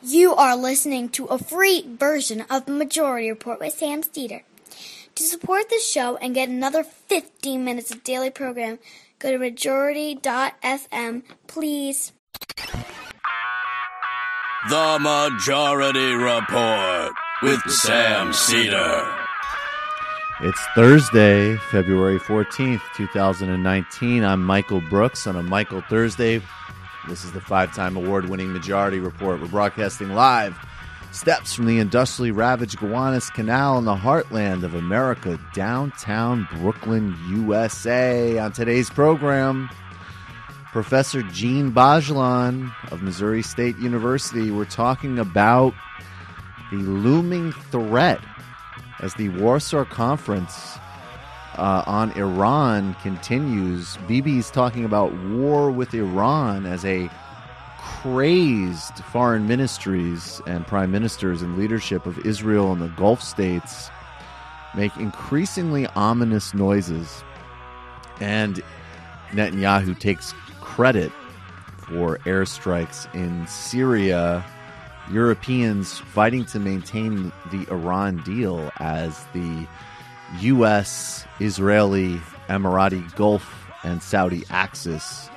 You are listening to a free version of the Majority Report with Sam Steeder. To support this show and get another 15 minutes of daily program, go to majority.fm, please. The Majority Report with Sam Steeder. It's Thursday, February 14th, 2019. I'm Michael Brooks on a Michael Thursday. This is the 5-time award-winning Majority Report. We're broadcasting live steps from the industrially ravaged Gowanus Canal in the heartland of America, downtown Brooklyn, USA. On today's program, Professor Djene Bajalan of Missouri State University. We're talking about the looming threat as the Warsaw Conference on Iran continues. BB's talking about war with Iran as a crazed foreign ministries and prime ministers and leadership of Israel and the Gulf states make increasingly ominous noises. And Netanyahu takes credit for airstrikes in Syria. Europeans fighting to maintain the Iran deal as the U.S., Israeli, Emirati, Gulf, and Saudi axis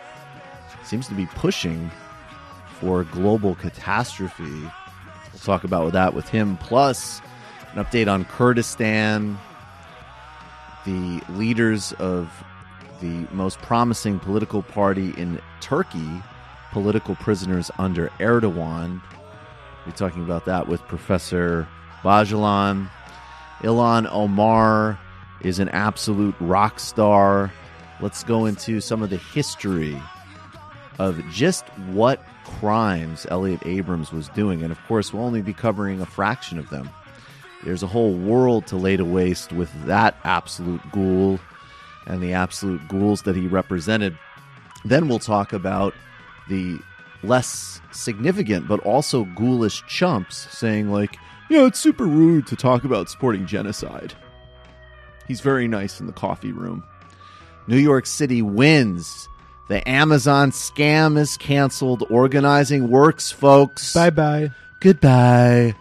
seems to be pushing for global catastrophe. We'll talk about that with him. Plus, an update on Kurdistan, the leaders of the most promising political party in Turkey, political prisoners under Erdogan. We'll be talking about that with Professor Bajalan. Ilhan Omar is an absolute rock star. Let's go into some of the history of just what crimes Elliot Abrams was doing. And of course, we'll only be covering a fraction of them. There's a whole world to lay to waste with that absolute ghoul and the absolute ghouls that he represented. Then we'll talk about the less significant but also ghoulish chumps saying like, yeah, it's super rude to talk about supporting genocide. He's very nice in the coffee room. New York City wins. The Amazon scam is canceled. Organizing works, folks. Bye-bye. Goodbye.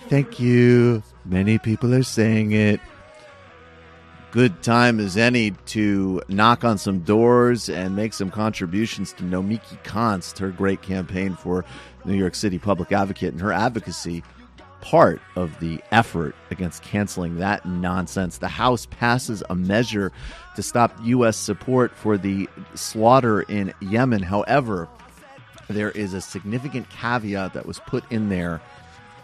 Thank you. Many people are saying it. Good time as any to knock on some doors and make some contributions to Nomiki Konst, her great campaign for New York City public advocate, and her advocacy part of the effort against canceling that nonsense. The House passes a measure to stop U.S. support for the slaughter in Yemen. However, there is a significant caveat that was put in there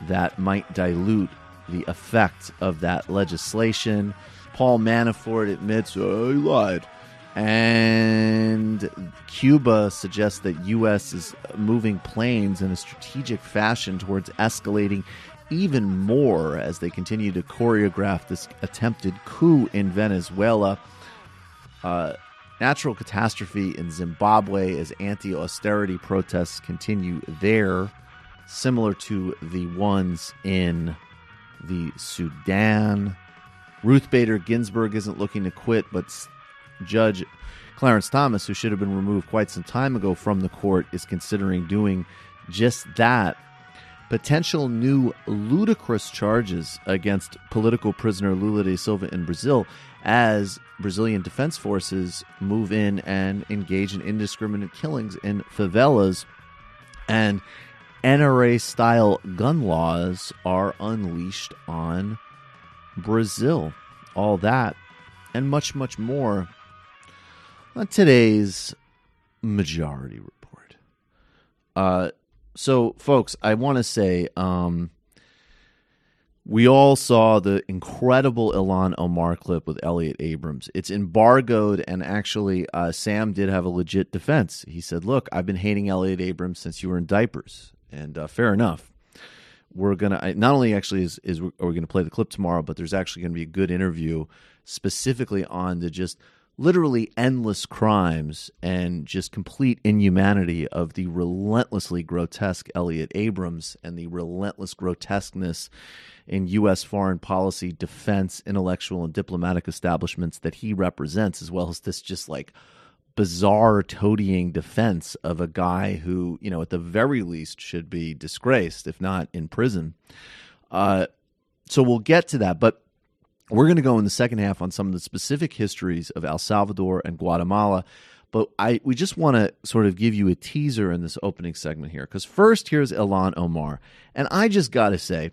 that might dilute the effect of that legislation. Paul Manafort admits, oh, he lied. And Cuba suggests that U.S. is moving planes in a strategic fashion towards escalating even more as they continue to choreograph this attempted coup in Venezuela. Natural catastrophe in Zimbabwe as anti-austerity protests continue there, similar to the ones in the Sudan. Ruth Bader Ginsburg isn't looking to quit, but Judge Clarence Thomas, who should have been removed quite some time ago from the court, is considering doing just that. Potential new ludicrous charges against political prisoner Lula da Silva in Brazil as Brazilian defense forces move in and engage in indiscriminate killings in favelas. And NRA-style gun laws are unleashed on Brazil. All that and much, much more on today's Majority Report. So, folks, I want to say we all saw the incredible Ilhan Omar clip with Elliot Abrams. It's embargoed, and actually Sam did have a legit defense. He said, look, I've been hating Elliot Abrams since you were in diapers. And fair enough. We're going to, not only actually are we going to play the clip tomorrow, but there's actually going to be a good interview specifically on the just literally endless crimes and just complete inhumanity of the relentlessly grotesque Elliot Abrams and the relentless grotesqueness in U.S. foreign policy, defense, intellectual, and diplomatic establishments that he represents, as well as this just like bizarre toadying defense of a guy who, at the very least should be disgraced, if not in prison. So we'll get to that, but we're going to go in the second half on some of the specific histories of El Salvador and Guatemala. But we just want to sort of give you a teaser in this opening segment here, because first here's Ilhan Omar. And I just got to say,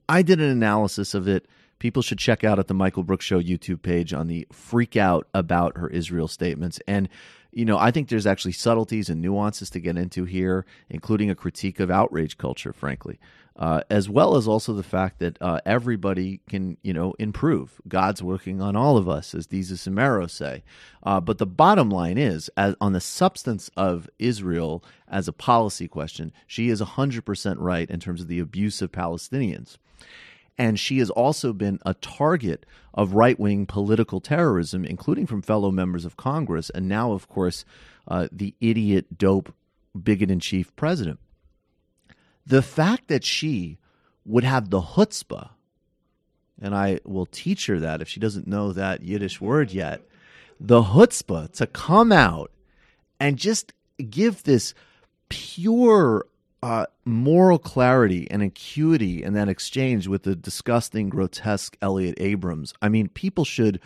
I did an analysis of it. People should check out at the Michael Brooks Show YouTube page on the freak out about her Israel statements. And, I think there's actually subtleties and nuances to get into here, including a critique of outrage culture, frankly, as well as also the fact that everybody can, improve. God's working on all of us, as these Sumeros say. But the bottom line is, on the substance of Israel as a policy question, she is 100% right in terms of the abuse of Palestinians. And she has also been a target of right-wing political terrorism, including from fellow members of Congress, and now, of course, the idiot, dope, bigot-in-chief president. The fact that she would have the chutzpah, and I will teach her that if she doesn't know that Yiddish word yet, the chutzpah to come out and just give this pure moral clarity and acuity in that exchange with the disgusting, grotesque Elliot Abrams. I mean, people should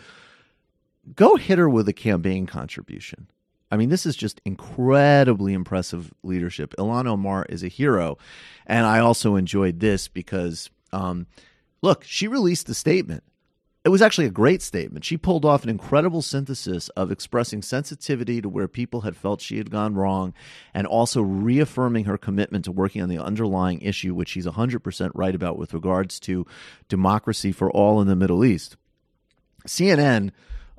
go hit her with a campaign contribution. I mean, this is just incredibly impressive leadership. Ilhan Omar is a hero. And I also enjoyed this because, look, she released a statement. It was actually a great statement. She pulled off an incredible synthesis of expressing sensitivity to where people had felt she had gone wrong and also reaffirming her commitment to working on the underlying issue, which she's 100% right about with regards to democracy for all in the Middle East. CNN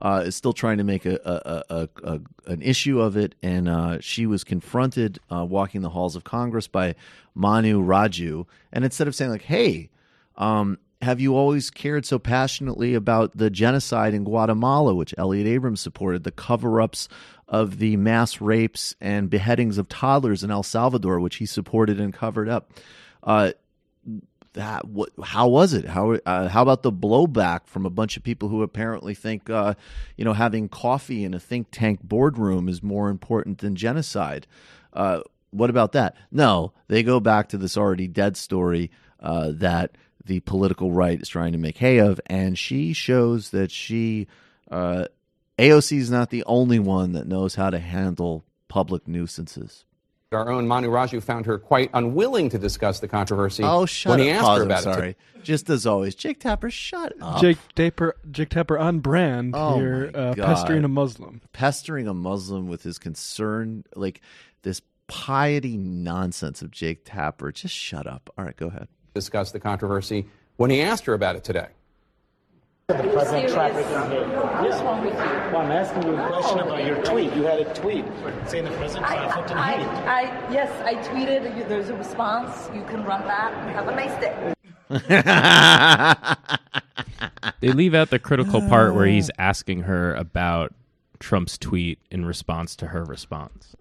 is still trying to make an issue of it, and she was confronted walking the halls of Congress by Manu Raju, and instead of saying like, hey, have you always cared so passionately about the genocide in Guatemala, which Elliot Abrams supported, the cover-ups of the mass rapes and beheadings of toddlers in El Salvador, which he supported and covered up? How was it? How about the blowback from a bunch of people who apparently think having coffee in a think tank boardroom is more important than genocide? What about that? No, they go back to this already dead story that the political right is trying to make hay of, and she shows that AOC is not the only one that knows how to handle public nuisances. Our own Manu Raju found her quite unwilling to discuss the controversy when he asked her about it. Just as always, Jake Tapper, shut up. Jake Tapper on brand here, pestering a Muslim. Pestering a Muslim with his concern, like this piety nonsense of Jake Tapper. Just shut up. All right, go ahead. Discuss the controversy when he asked her about it today. The president trafficking here. What's wrong with you? Well, I'm asking you a question about your tweet. You had a tweet saying the president trafficked in hate. Yes, I tweeted. There's a response. You can run that. Have a nice day. They leave out the critical part where he's asking her about Trump's tweet in response to her response.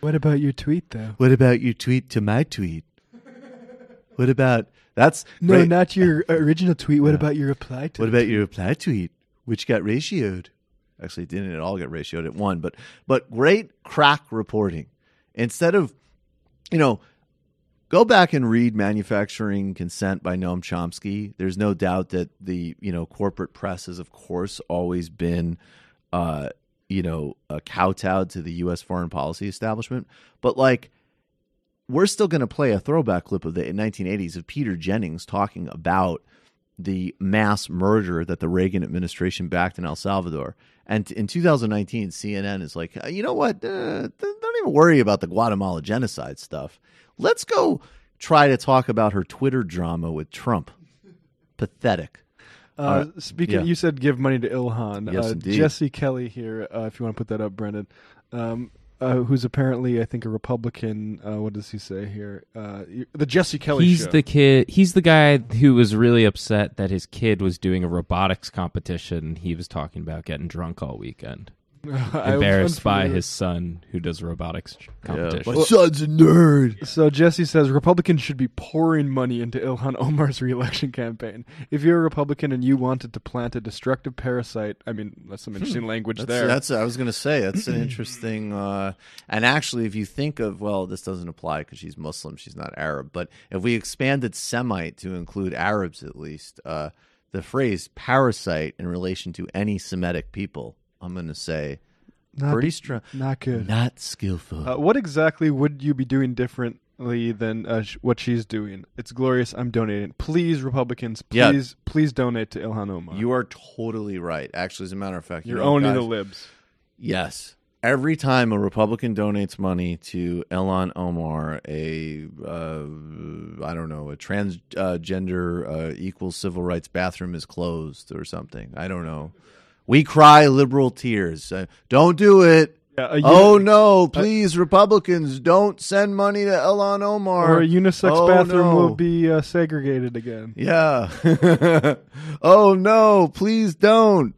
What about your tweet, though? What about your tweet to my tweet? What about... That's no, great. Not your original tweet. What about your reply tweet? What about your reply tweet, which got ratioed? Actually, it didn't at all get ratioed at one, but great crack reporting. Instead of, go back and read Manufacturing Consent by Noam Chomsky. There's no doubt that the, corporate press has, of course, always been, kowtowed to the U.S. foreign policy establishment. But we're still going to play a throwback clip of the 1980s of Peter Jennings talking about the mass murder that the Reagan administration backed in El Salvador. And in 2019, CNN is like, you know what? Don't even worry about the Guatemala genocide stuff. Let's go try to talk about her Twitter drama with Trump. Pathetic. Speaking, you said give money to Ilhan. Yes, indeed. Jesse Kelly here, if you want to put that up, Brendan. Who's apparently, I think, a Republican. What does he say here? The Jesse Kelly show. He's the guy who was really upset that his kid was doing a robotics competition. He was talking about getting drunk all weekend. embarrassed by his son who does robotics competition. My son's a nerd. So Jesse says Republicans should be pouring money into Ilhan Omar's re-election campaign. If you're a Republican and you wanted to plant a destructive parasite, I mean, that's some interesting language there. I was going to say, that's an interesting... and actually, if you think of, well, this doesn't apply because she's Muslim, she's not Arab, but if we expanded Semite to include Arabs at least, the phrase parasite in relation to any Semitic people, I'm going to say, pretty strong. Not good. Not skillful. What exactly would you be doing differently than what she's doing? It's glorious. I'm donating. Please, Republicans, please donate to Ilhan Omar. You are totally right. Actually, as a matter of fact, You're owning the libs. Yes. Every time a Republican donates money to Ilhan Omar, a transgender equal civil rights bathroom is closed or something. I don't know. We cry liberal tears. Don't do it. Oh, no. Please, Republicans, don't send money to Ilhan Omar. Or a unisex bathroom will be segregated again. Yeah. Oh, no. Please don't.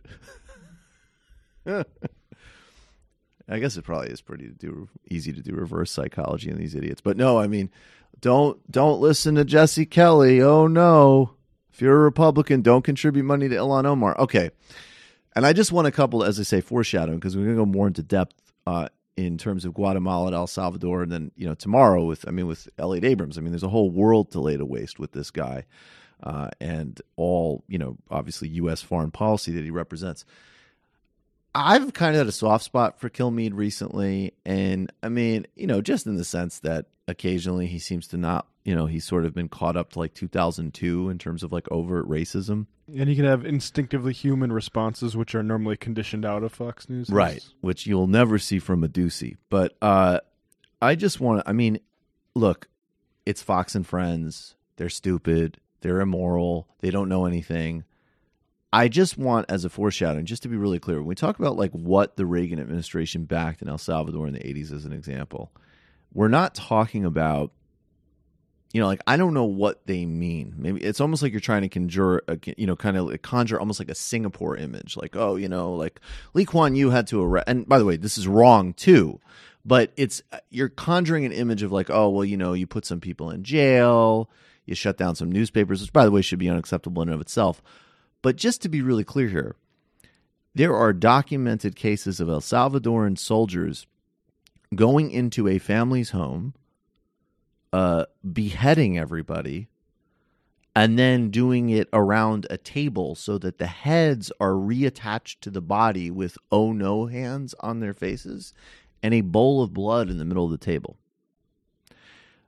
I guess it probably is easy to do reverse psychology in these idiots. But no, I mean, don't listen to Jesse Kelly. Oh, no. If you're a Republican, don't contribute money to Ilhan Omar. Okay. And I just want a couple, as I say, foreshadowing, because we're going to go more into depth in terms of Guatemala and El Salvador, and then tomorrow with Elliot Abrams. I mean, there's a whole world to lay to waste with this guy, and all obviously U.S. foreign policy that he represents. I've kind of had a soft spot for Kilmeade recently, and I mean, just in the sense that occasionally he seems to not, he's sort of been caught up to like 2002 in terms of like overt racism. And he can have instinctively human responses, which are normally conditioned out of Fox News. Right, which you'll never see from a Ducey. But I just want to, I mean, look, it's Fox and Friends. They're stupid. They're immoral. They don't know anything. I just want, as a foreshadowing, just to be really clear, when we talk about like what the Reagan administration backed in El Salvador in the 80s as an example, we're not talking about, like, I don't know what they mean. Maybe it's almost like you're trying to conjure almost like a Singapore image. Like, oh, like Lee Kuan Yew had to arrest. And by the way, this is wrong too. But you're conjuring an image of like, oh, well, you put some people in jail, you shut down some newspapers, which by the way should be unacceptable in and of itself. But just to be really clear here, there are documented cases of El Salvadoran soldiers going into a family's home, beheading everybody, and then doing it around a table so that the heads are reattached to the body with oh no hands on their faces and a bowl of blood in the middle of the table.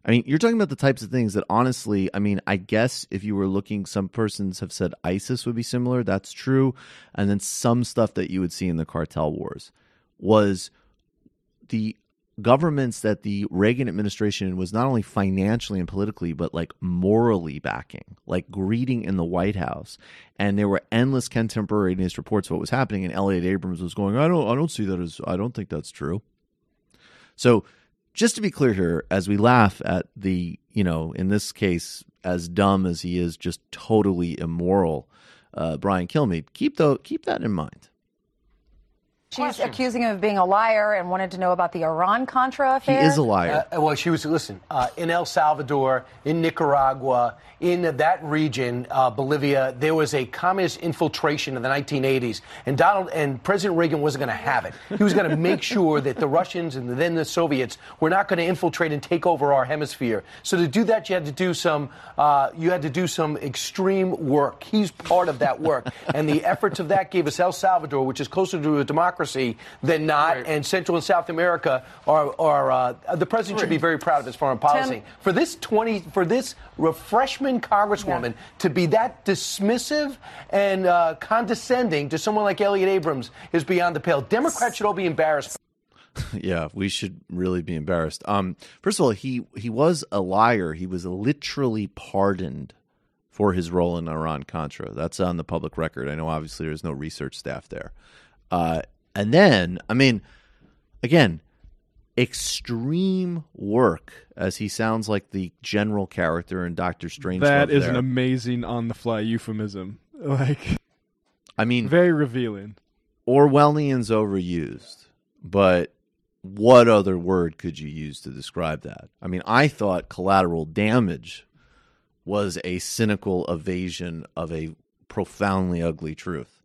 I mean, you're talking about the types of things that honestly, I mean, I guess if you were looking, some persons have said ISIS would be similar. That's true. And then some stuff that you would see in the cartel wars was the governments that the Reagan administration was not only financially and politically, but like morally backing, like greeting in the White House. And there were endless contemporaneous reports of what was happening. And Elliot Abrams was going, I don't see that I don't think that's true. So just to be clear here, as we laugh at the, in this case, as dumb as he is, just totally immoral, Brian Kilmeade, keep that in mind. She's accusing him of being a liar and wanted to know about the Iran-Contra affair. He is a liar. Well, she was, in El Salvador, in Nicaragua, in that region, Bolivia, there was a communist infiltration in the 1980s, and President Reagan wasn't going to have it. He was going to make sure that the Russians and then the Soviets were not going to infiltrate and take over our hemisphere. So to do that, you had to do some extreme work. He's part of that work, and the efforts of that gave us El Salvador, which is closer to a democracy than not, right. And Central and South America are the president should be very proud of his foreign policy. For this freshman congresswoman to be that dismissive and condescending to someone like Elliot Abrams is beyond the pale. Democrats should all be embarrassed. Yeah, we should really be embarrassed. First of all, he was a liar. He was literally pardoned for his role in Iran-Contra. That's on the public record. I know obviously there's no research staff there. And then, I mean, again, extreme work, as he sounds like the general character in Doctor Strangelove. That is an amazing on-the-fly euphemism. I mean, very revealing. Orwellian's overused, but what other word could you use to describe that? I mean, I thought collateral damage was a cynical evasion of a profoundly ugly truth.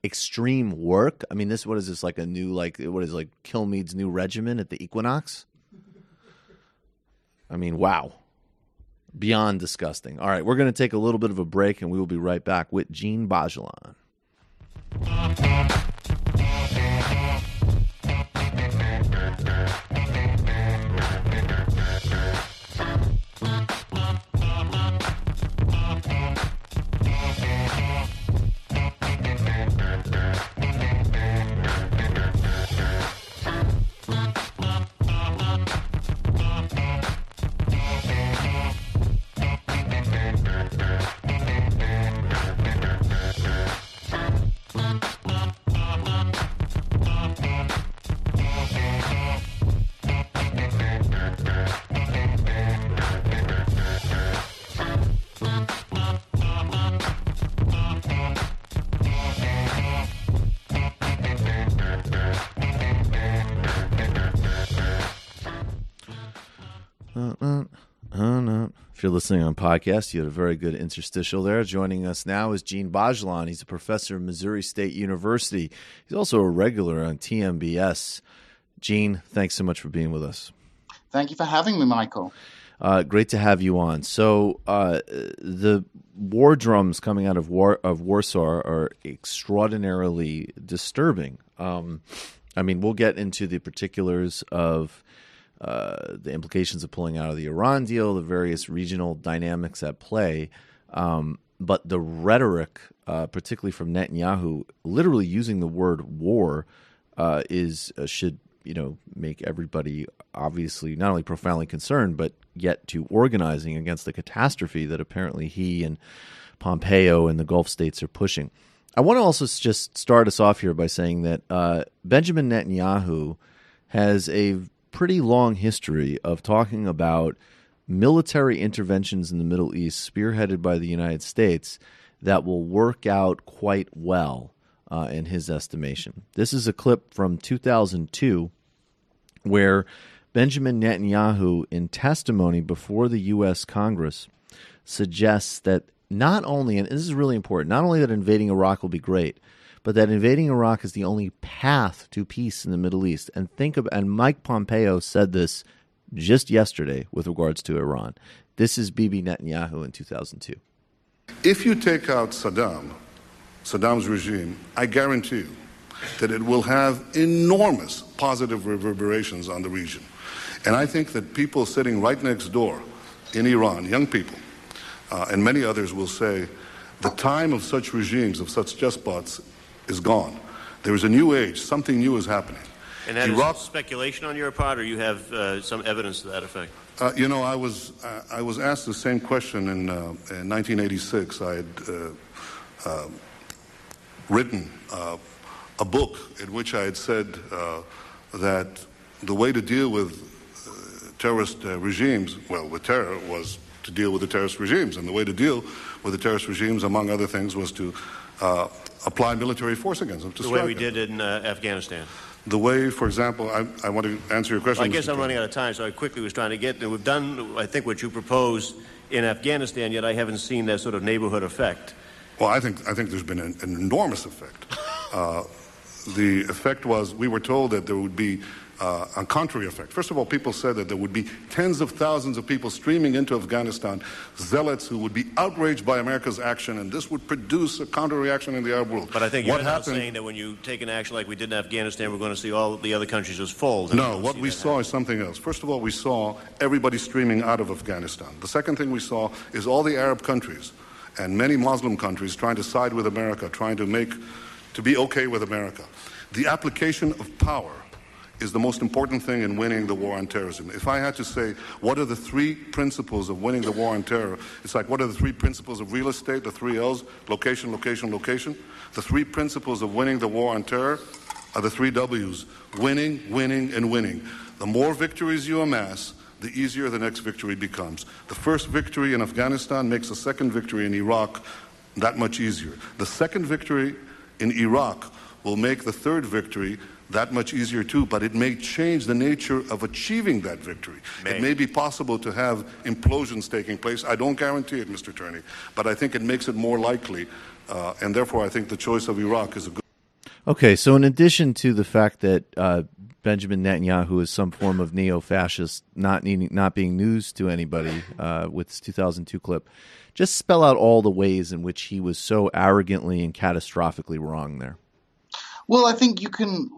Extreme work? I mean, what is this, like a new, like Kilmeade's new regimen at the Equinox? I mean, wow. Beyond disgusting. All right, we're going to take a little bit of a break, and we will be right back with Djene Bajalan. If you're listening on podcast, you had a very good interstitial there. Joining us now is Djene Bajalan. He's a professor at Missouri State University. He's also a regular on TMBS. Djene, thanks so much for being with us. Thank you for having me, Michael. Great to have you on. So the war drums coming out of Warsaw are extraordinarily disturbing. I mean, we'll get into the particulars of the implications of pulling out of the Iran deal, the various regional dynamics at play. But the rhetoric, particularly from Netanyahu, literally using the word war, should make everybody obviously not only profoundly concerned, but get to organizing against the catastrophe that apparently he and Pompeo and the Gulf states are pushing. I want to also just start us off here by saying that Benjamin Netanyahu has a pretty long history of talking about military interventions in the Middle East spearheaded by the United States that will work out quite well in his estimation. This is a clip from 2002 where Benjamin Netanyahu, in testimony before the U.S. Congress, suggests that not only, and this is really important, not only that invading Iraq will be great, but that invading Iraq is the only path to peace in the Middle East. And Mike Pompeo said this just yesterday with regards to Iran. This is BB Netanyahu in 2002. If you take out Saddam's regime, I guarantee you that it will have enormous positive reverberations on the region. And I think that people sitting right next door in Iran, young people, and many others will say, the time of such regimes, of such despots, is gone. There is a new age. Something new is happening. And that is speculation on your part, or you have some evidence to that effect? I was asked the same question in 1986. I had written a book in which I had said that the way to deal with terrorist regimes, with terror, was to deal with the terrorist regimes. And the way to deal with the terrorist regimes, among other things, was to apply military force against them. The way we did in Afghanistan. The way, for example, I want to answer your question. Well, I guess I'm running out of time, so I quickly was trying to get there. We've done, I think, what you proposed in Afghanistan, yet I haven't seen that sort of neighborhood effect. Well, I think there's been an enormous effect. The effect was, we were told that there would be a contrary effect. First of all, people said that there would be tens of thousands of people streaming into Afghanistan, zealots who would be outraged by America's action, and this would produce a counter-reaction in the Arab world. But I think you're now saying that when you take an action like we did in Afghanistan, we're going to see all the other countries just fold. No, what we saw is something else. First of all, we saw everybody streaming out of Afghanistan. The second thing we saw is all the Arab countries and many Muslim countries trying to side with America, trying to be okay with America. The application of power is the most important thing in winning the war on terrorism. If I had to say, what are the three principles of winning the war on terror? It's like, what are the three principles of real estate, the three L's, location, location, location? The three principles of winning the war on terror are the three W's, winning, winning, and winning. The more victories you amass, the easier the next victory becomes. The first victory in Afghanistan makes the second victory in Iraq that much easier. The second victory in Iraq will make the third victory that much easier too, but it may change the nature of achieving that victory. It may be possible to have implosions taking place. I don't guarantee it, Mr. Turney, but I think it makes it more likely, and therefore I think the choice of Iraq is a good. Okay, so in addition to the fact that Benjamin Netanyahu is some form of neo-fascist, not being news to anybody with his 2002 clip, just spell out all the ways in which he was so arrogantly and catastrophically wrong there. Well, I think you can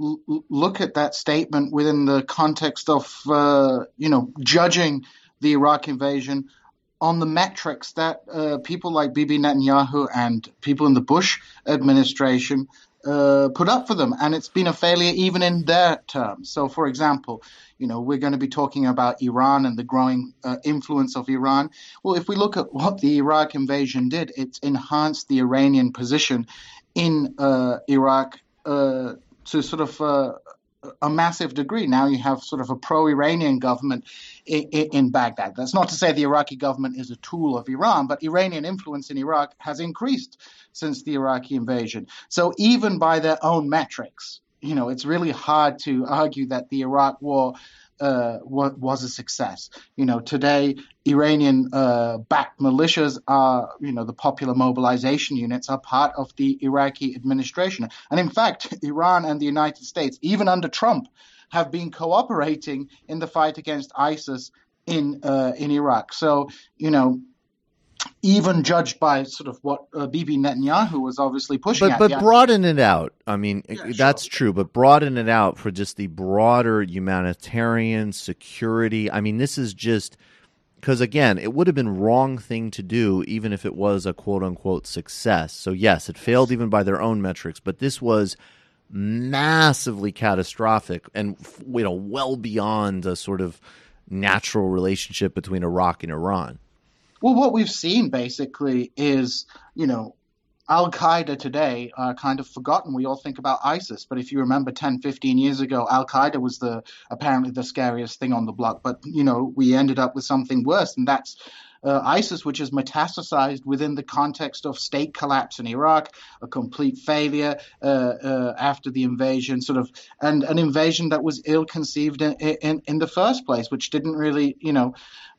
look at that statement within the context of, judging the Iraq invasion on the metrics that people like BB Netanyahu and people in the Bush administration put up for them. And it's been a failure even in their terms. So, for example, we're going to be talking about Iran and the growing influence of Iran. Well, if we look at what the Iraq invasion did, it's enhanced the Iranian position in Iraq to sort of a massive degree. Now you have sort of a pro-Iranian government in Baghdad. That's not to say the Iraqi government is a tool of Iran, but Iranian influence in Iraq has increased since the Iraqi invasion. So even by their own metrics, it's really hard to argue that the Iraq war was a success. Today, Iranian-backed militias are, the popular mobilization units are part of the Iraqi administration. And in fact, Iran and the United States, even under Trump, have been cooperating in the fight against ISIS in Iraq. So, even judged by sort of what BB Netanyahu was obviously pushing But broaden it out. I mean, that's true, but broaden it out for just the broader humanitarian security. I mean, this is just because, again, it would have been wrong thing to do even if it was a quote-unquote success. So, yes, it failed even by their own metrics, but this was massively catastrophic and, well beyond a sort of natural relationship between Iraq and Iran. Well, what we've seen basically is, Al-Qaeda today are kind of forgotten. We all think about ISIS, but if you remember 10, 15 years ago, Al-Qaeda was apparently the scariest thing on the block. But, we ended up with something worse, and that's ISIS, which is metastasized within the context of state collapse in Iraq, a complete failure after the invasion, and an invasion that was ill-conceived in the first place, which didn't really,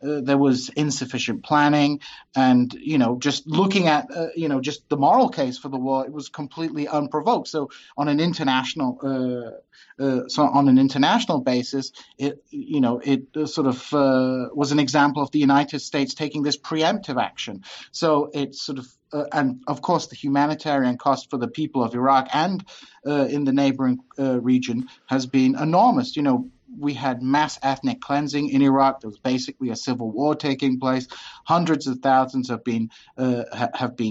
there was insufficient planning, and just looking at just the moral case for the war, it was completely unprovoked. So on an international basis, it was an example of the United States taking this preemptive action. So it's sort of and of course the humanitarian cost for the people of Iraq and in the neighboring region has been enormous. We had mass ethnic cleansing in Iraq. There was basically a civil war taking place. Hundreds of thousands have been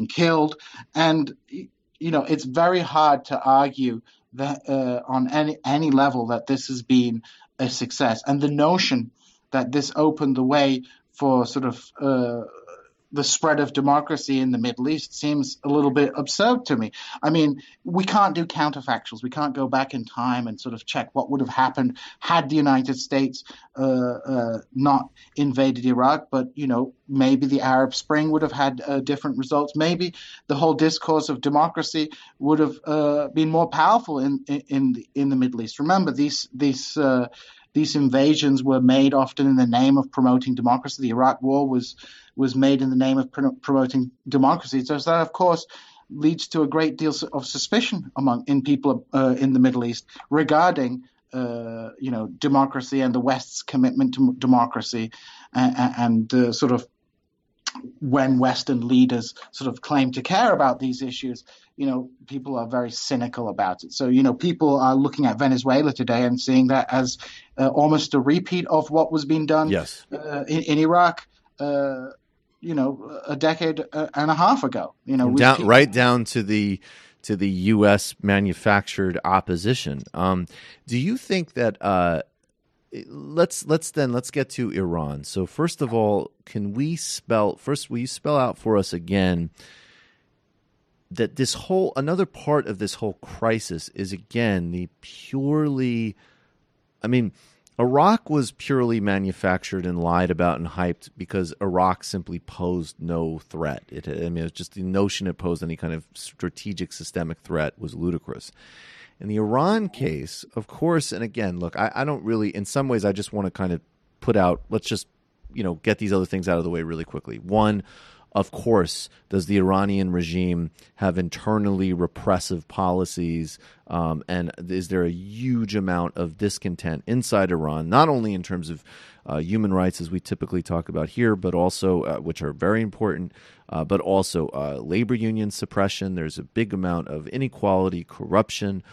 killed, and it's very hard to argue that on any level that this has been a success. And the notion that this opened the way for sort of the spread of democracy in the Middle East seems a little bit absurd to me. I mean, we can't do counterfactuals. We can't go back in time and sort of check what would have happened had the United States not invaded Iraq. But, maybe the Arab Spring would have had different results. Maybe the whole discourse of democracy would have been more powerful in the Middle East. Remember, these invasions were made often in the name of promoting democracy. The Iraq War was made in the name of promoting democracy. So that, of course, leads to a great deal of suspicion in people in the Middle East regarding, democracy and the West's commitment to democracy, and sort of when Western leaders sort of claim to care about these issues, people are very cynical about it. So, people are looking at Venezuela today and seeing that as almost a repeat of what was being done in Iraq, a decade and a half ago. Right down to the U.S. manufactured opposition. Do you think that? Let's get to Iran. So first of all, will you spell out for us again that another part of this whole crisis is again the purely, Iraq was purely manufactured and lied about and hyped because Iraq simply posed no threat. It was just the notion it posed any kind of strategic systemic threat was ludicrous. In the Iran case, of course, and again, look, I don't really, in some ways, I just want to kind of put out, let's just, get these other things out of the way really quickly. One, of course, does the Iranian regime have internally repressive policies, and is there a huge amount of discontent inside Iran, not only in terms of human rights, as we typically talk about here, but also, which are very important, but also labor union suppression. There's a big amount of inequality, corruption.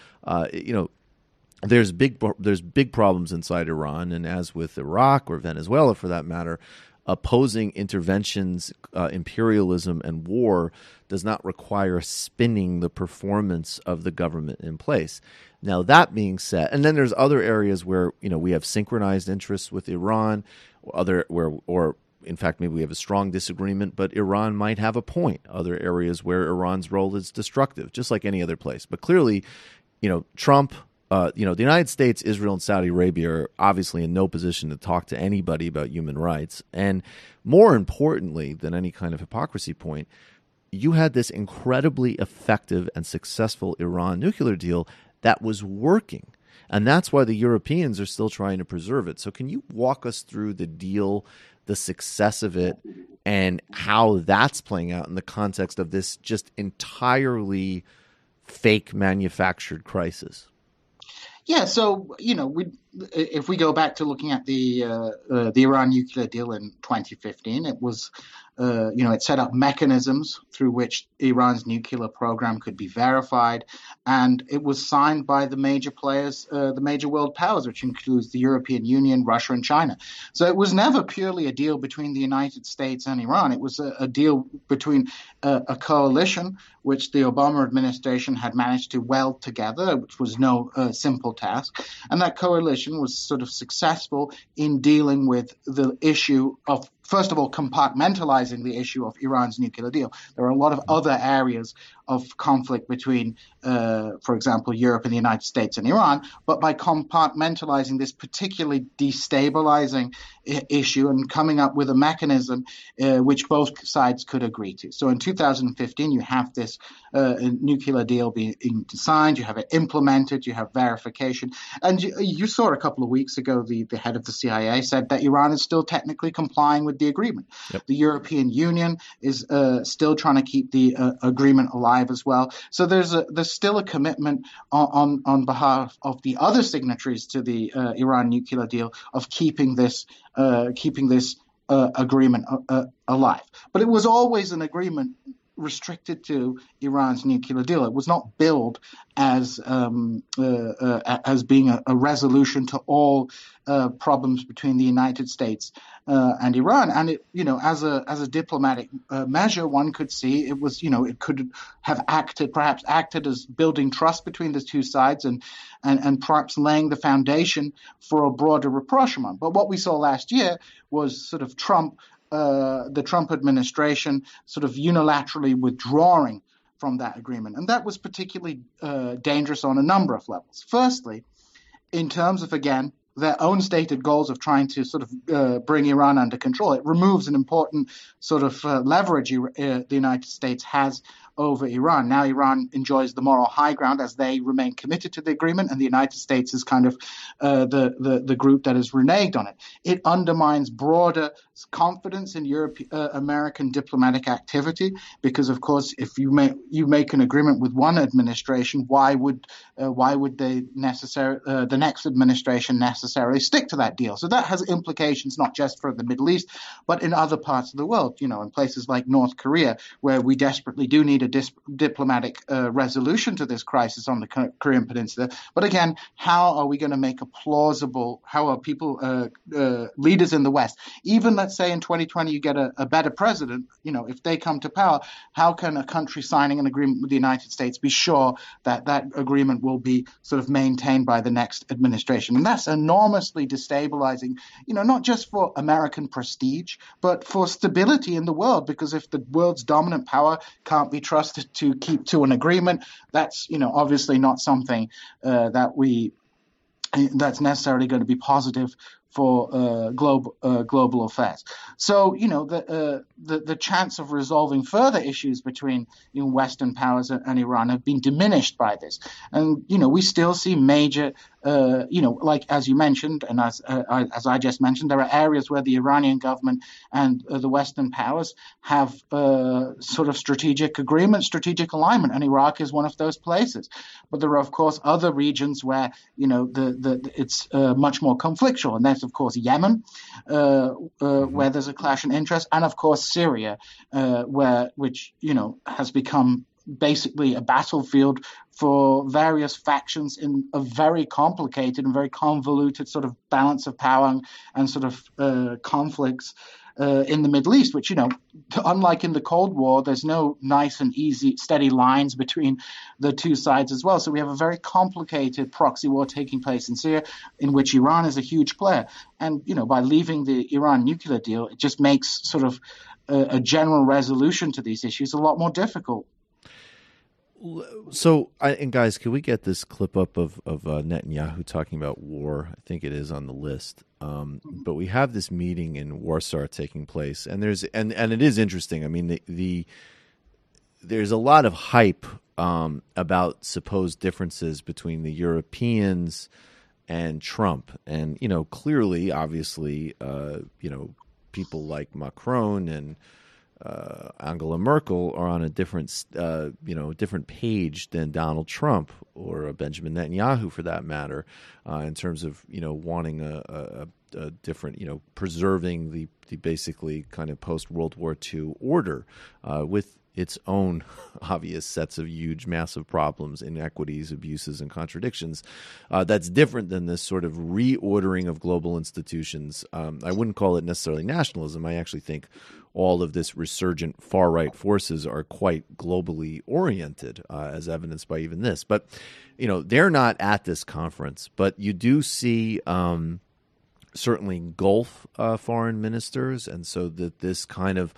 There's big problems inside Iran, and as with Iraq or Venezuela, for that matter, opposing interventions, imperialism, and war does not require spinning the performance of the government in place. Now, that being said, and then there's other areas where we have synchronized interests with Iran, or in fact maybe we have a strong disagreement, but Iran might have a point. Other areas where Iran's role is destructive, just like any other place. But clearly, Trump. The United States, Israel, and Saudi Arabia are obviously in no position to talk to anybody about human rights. And more importantly than any kind of hypocrisy point, you had this incredibly effective and successful Iran nuclear deal that was working. And that's why the Europeans are still trying to preserve it. So can you walk us through the deal, the success of it, and how that's playing out in the context of this just entirely fake manufactured crisis? Yeah, so if we go back to looking at the Iran nuclear deal in 2015, it was it set up mechanisms through which Iran's nuclear program could be verified, and it was signed by the major players, the major world powers, which includes the European Union, Russia, and China. So it was never purely a deal between the United States and Iran. It was a deal between a coalition, which the Obama administration had managed to weld together, which was no simple task. And that coalition was sort of successful in dealing with the issue of, first of all, compartmentalizing the issue of Iran's nuclear deal. There are a lot of other areas of conflict between, for example, Europe and the United States and Iran, but by compartmentalizing this particularly destabilizing issue and coming up with a mechanism which both sides could agree to. So in 2015, you have this nuclear deal being signed, you have it implemented, you have verification. And you saw a couple of weeks ago, the head of the CIA said that Iran is still technically complying with the agreement. Yep. The European Union is still trying to keep the agreement alive as well. So there's still a commitment on behalf of the other signatories to the Iran nuclear deal of keeping this agreement alive. But it was always an agreement restricted to Iran's nuclear deal. It was not billed as being a resolution to all problems between the United States and Iran. And it, as a diplomatic measure, one could see it was, it could have perhaps acted as building trust between the two sides and perhaps laying the foundation for a broader rapprochement. But what we saw last year was sort of the Trump administration sort of unilaterally withdrawing from that agreement. And that was particularly dangerous on a number of levels. Firstly, in terms of, again, their own stated goals of trying to sort of bring Iran under control, it removes an important sort of leverage the United States has over Iran. Now Iran enjoys the moral high ground as they remain committed to the agreement, and the United States is kind of the group that has reneged on it. It undermines broader confidence in American diplomatic activity because, of course, if you make an agreement with one administration, why would the next administration necessarily stick to that deal? So that has implications not just for the Middle East, but in other parts of the world. In places like North Korea, where we desperately do need a diplomatic resolution to this crisis on the Korean Peninsula. But again, how are we going to make how are people, leaders in the West, even let's say in 2020 you get a better president, if they come to power, how can a country signing an agreement with the United States be sure that that agreement will be sort of maintained by the next administration? And that's enormously destabilizing, not just for American prestige, but for stability in the world, because if the world's dominant power can't be trusted to keep to an agreement, that's obviously not something that's necessarily going to be positive for global affairs. So, the chance of resolving further issues between Western powers and Iran have been diminished by this. And, we still see major, like as you mentioned, and as I just mentioned, there are areas where the Iranian government and the Western powers have sort of strategic agreement, strategic alignment, and Iraq is one of those places. But there are, of course, other regions where, it's much more conflictual, and that's, of course, Yemen, where there's a clash in interest, and, of course, Syria, which has become basically a battlefield for various factions in a very complicated and very convoluted sort of balance of power and sort of conflicts in the Middle East, which, unlike in the Cold War, there's no nice and easy, steady lines between the two sides as well. So we have a very complicated proxy war taking place in Syria, in which Iran is a huge player. And, by leaving the Iran nuclear deal, it just makes sort of a general resolution to these issues a lot more difficult. So, and guys, can we get this clip up of Netanyahu talking about war? I think it is on the list. But we have this meeting in Warsaw taking place, and it is interesting. I mean, there's a lot of hype about supposed differences between the Europeans and Trump, and clearly, obviously, people like Macron and Angela Merkel are on a different, different page than Donald Trump or Benjamin Netanyahu, for that matter, in terms of wanting a different, preserving the basically kind of post World War II order with its own obvious sets of huge, massive problems, inequities, abuses, and contradictions. That's different than this sort of reordering of global institutions. I wouldn't call it necessarily nationalism. I actually think all of this resurgent far-right forces are quite globally oriented, as evidenced by even this. But, they're not at this conference. But you do see certainly Gulf foreign ministers, and so that this kind of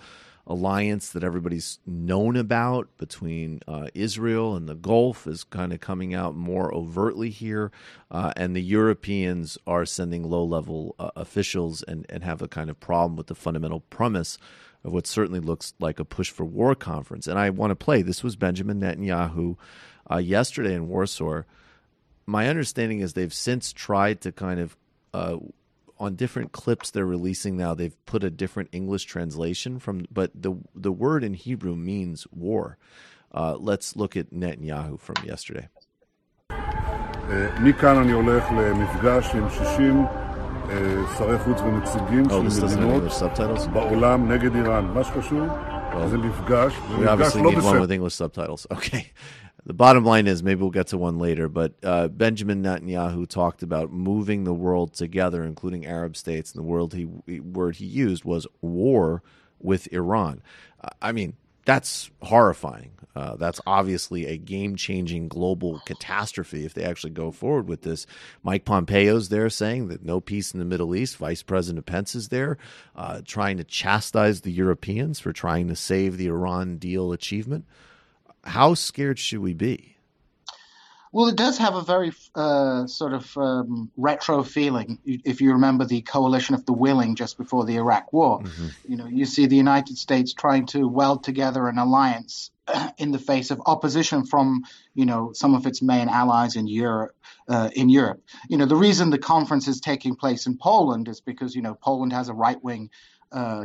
alliance that everybody's known about between Israel and the Gulf is kind of coming out more overtly here. And the Europeans are sending low-level officials and have a kind of problem with the fundamental premise of what certainly looks like a push for war conference. And I want to play. This was Benjamin Netanyahu yesterday in Warsaw. My understanding is they've since tried to kind of on different clips they're releasing now, they've put a different English translation but the word in Hebrew means war. Let's look at Netanyahu from yesterday. מכאן אני הולך למפגש עם 60 שרי חוץ ונציגים של מדינות בעולם נגד איראן. מה שחשוב זה מפגש, we obviously need one with English subtitles. Okay. The bottom line is, maybe we'll get to one later, but Benjamin Netanyahu talked about moving the world together, including Arab states, and the word he used was war with Iran. I mean, that's horrifying. That's obviously a game-changing global catastrophe if they actually go forward with this. Mike Pompeo's there saying that no peace in the Middle East. Vice President Pence is there trying to chastise the Europeans for trying to save the Iran deal achievement. How scared should we be? Well, it does have a very sort of retro feeling. If you remember the coalition of the willing just before the Iraq War, you see the United States trying to weld together an alliance in the face of opposition from, some of its main allies in Europe. The reason the conference is taking place in Poland is because, Poland has a right-wing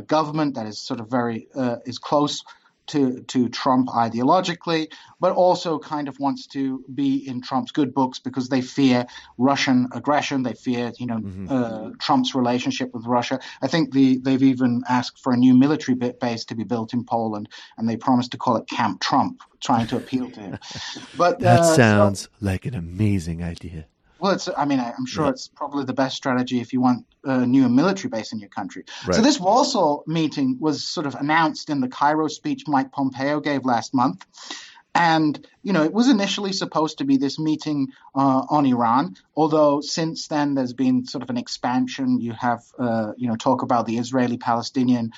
government that is sort of very is close to Trump ideologically, but also kind of wants to be in Trump's good books because they fear Russian aggression. They fear, Trump's relationship with Russia. I think they've even asked for a new military base to be built in Poland, and they promised to call it Camp Trump, trying to appeal to him. But that sounds like an amazing idea. Well, I'm sure it's probably the best strategy if you want a new military base in your country. Right. So this Warsaw meeting was sort of announced in the Cairo speech Mike Pompeo gave last month. And, it was initially supposed to be this meeting on Iran, although since then there's been sort of an expansion. You have, talk about the Israeli-Palestinian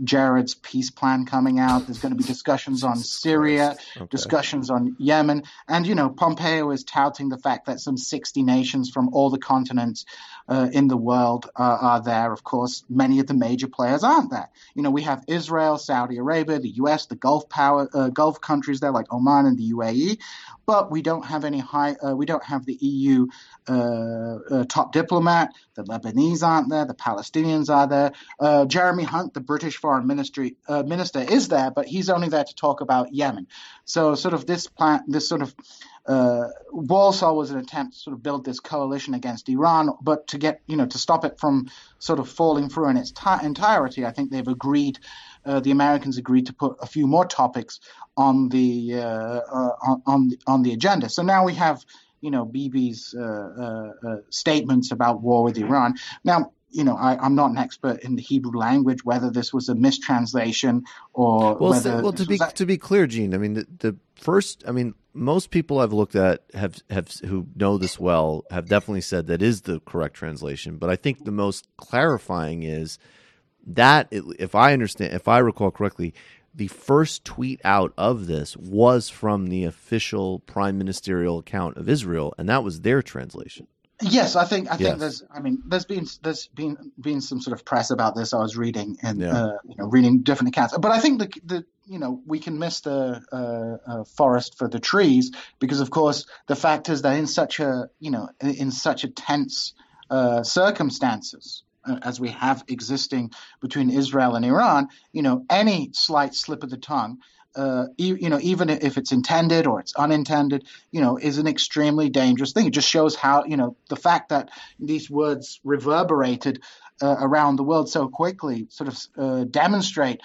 Jared's peace plan coming out. There's going to be discussions on Syria, discussions on Yemen. And, Pompeo is touting the fact that some 60 nations from all the continents in the world are there. Of course, many of the major players aren't there. We have Israel, Saudi Arabia, the U.S., the Gulf countries there like Oman and the UAE. But we don't have we don't have the EU top diplomat. The Lebanese aren't there. The Palestinians are there. Jeremy Hunt, the British foreign minister, is there, but he's only there to talk about Yemen. So sort of Warsaw was an attempt to sort of build this coalition against Iran, but to get, to stop it from sort of falling through in its entirety, I think they've agreed, the Americans agreed to put a few more topics on the agenda. So now we have, BB's statements about war with Iran. Now, I'm not an expert in the Hebrew language, whether this was a mistranslation or whether. To be clear, Gene, I mean the first, most people I've looked at have who know this well have definitely said that is the correct translation. But I think the most clarifying is that if I recall correctly, the first tweet out of this was from the official prime ministerial account of Israel, and that was their translation. Yes, I think there's been some sort of press about this. I was reading and reading different accounts, but I think we can miss the forest for the trees, because of course the fact is that in such a tense circumstances as we have existing between Israel and Iran, any slight slip of the tongue, even if it's intended or it's unintended, is an extremely dangerous thing. It just shows how, the fact that these words reverberated around the world so quickly sort of demonstrate,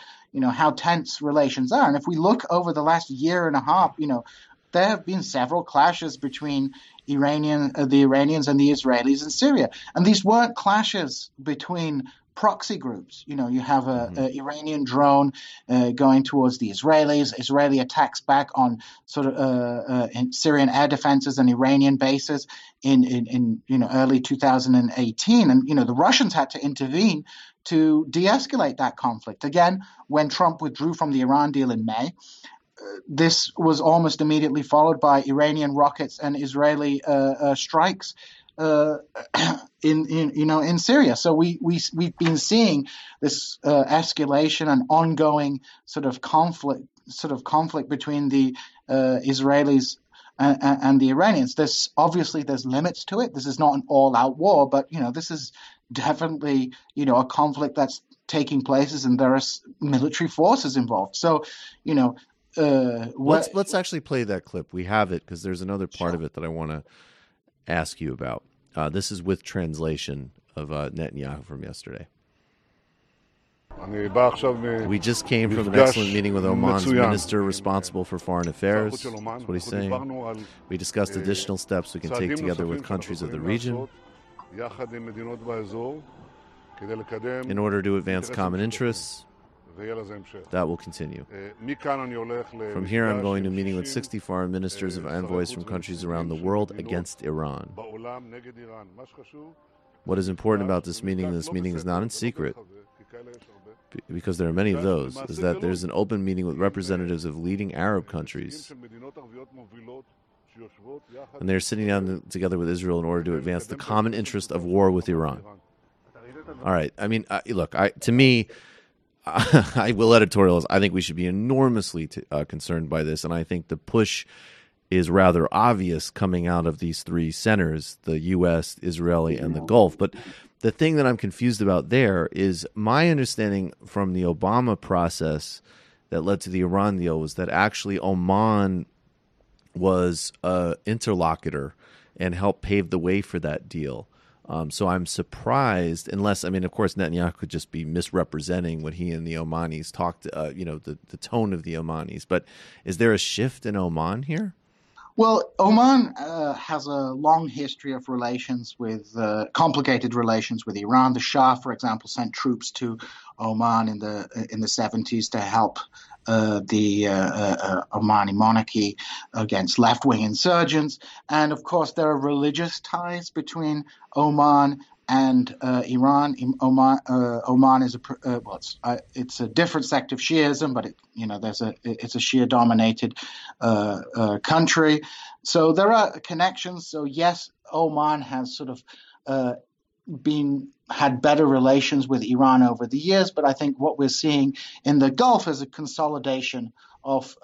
how tense relations are. And if we look over the last year and a half, there have been several clashes between the Iranians and the Israelis in Syria. And these weren't clashes between proxy groups. You have a Iranian drone going towards the Israelis. Israeli attacks back on sort of in Syrian air defenses and Iranian bases in early 2018. And, the Russians had to intervene to de-escalate that conflict. Again, when Trump withdrew from the Iran deal in May, this was almost immediately followed by Iranian rockets and Israeli strikes in Syria. So we've been seeing this escalation and ongoing sort of conflict between the Israelis and the Iranians. There's limits to it. This is not an all-out war, but this is definitely a conflict that's taking place, and there are military forces involved. So let's actually play that clip. We have it because there's another part of it that I want to ask you about. This is with translation of Netanyahu from yesterday. We just came from an excellent meeting with Oman's minister responsible for foreign affairs. That's what he's saying. We discussed additional steps we can take together with countries of the region in order to advance common interests. That will continue. From here, I'm going to a meeting with 60 foreign ministers of envoys from countries around the world against Iran. What is important about this meeting, and this meeting is not in secret, because there are many of those, is that there's an open meeting with representatives of leading Arab countries, and they're sitting down together with Israel in order to advance the common interest of war with Iran. All right. To me, I will editorialize. I think we should be enormously concerned by this, and I think the push is rather obvious coming out of these three centers, the U.S., Israeli, and the Gulf. But the thing that I'm confused about there is my understanding from the Obama process that led to the Iran deal was that actually Oman was an interlocutor and helped pave the way for that deal. So I'm surprised, of course, Netanyahu could just be misrepresenting what he and the Omanis talked, the tone of the Omanis. But is there a shift in Oman here? Well, Oman has a long history of relations with complicated relations with Iran. The Shah, for example, sent troops to Oman in the 70s to help the Omani monarchy against left-wing insurgents. And of course, there are religious ties between Oman and Iran. Oman is it's a different sect of Shiism, but it's a Shia-dominated country. So there are connections. So yes, Oman has sort of had better relations with Iran over the years, but I think what we're seeing in the Gulf is a consolidation of,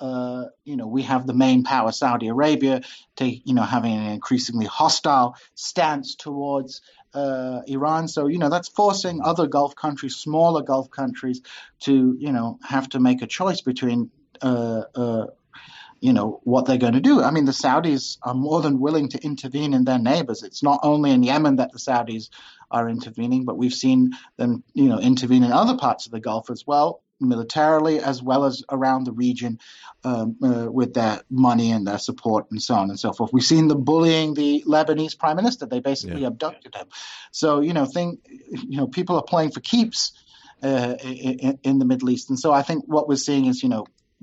we have the main power, Saudi Arabia, having an increasingly hostile stance towards Iran. So, that's forcing other Gulf countries, smaller Gulf countries, to, have to make a choice between what they're going to do. I mean, the Saudis are more than willing to intervene in their neighbors. It's not only in Yemen that the Saudis are intervening, but we've seen them, intervene in other parts of the Gulf as well, militarily, as well as around the region with their money and their support and so on and so forth. We've seen them bullying the Lebanese prime minister. They basically abducted him. So, people are playing for keeps in the Middle East. And so I think what we're seeing is,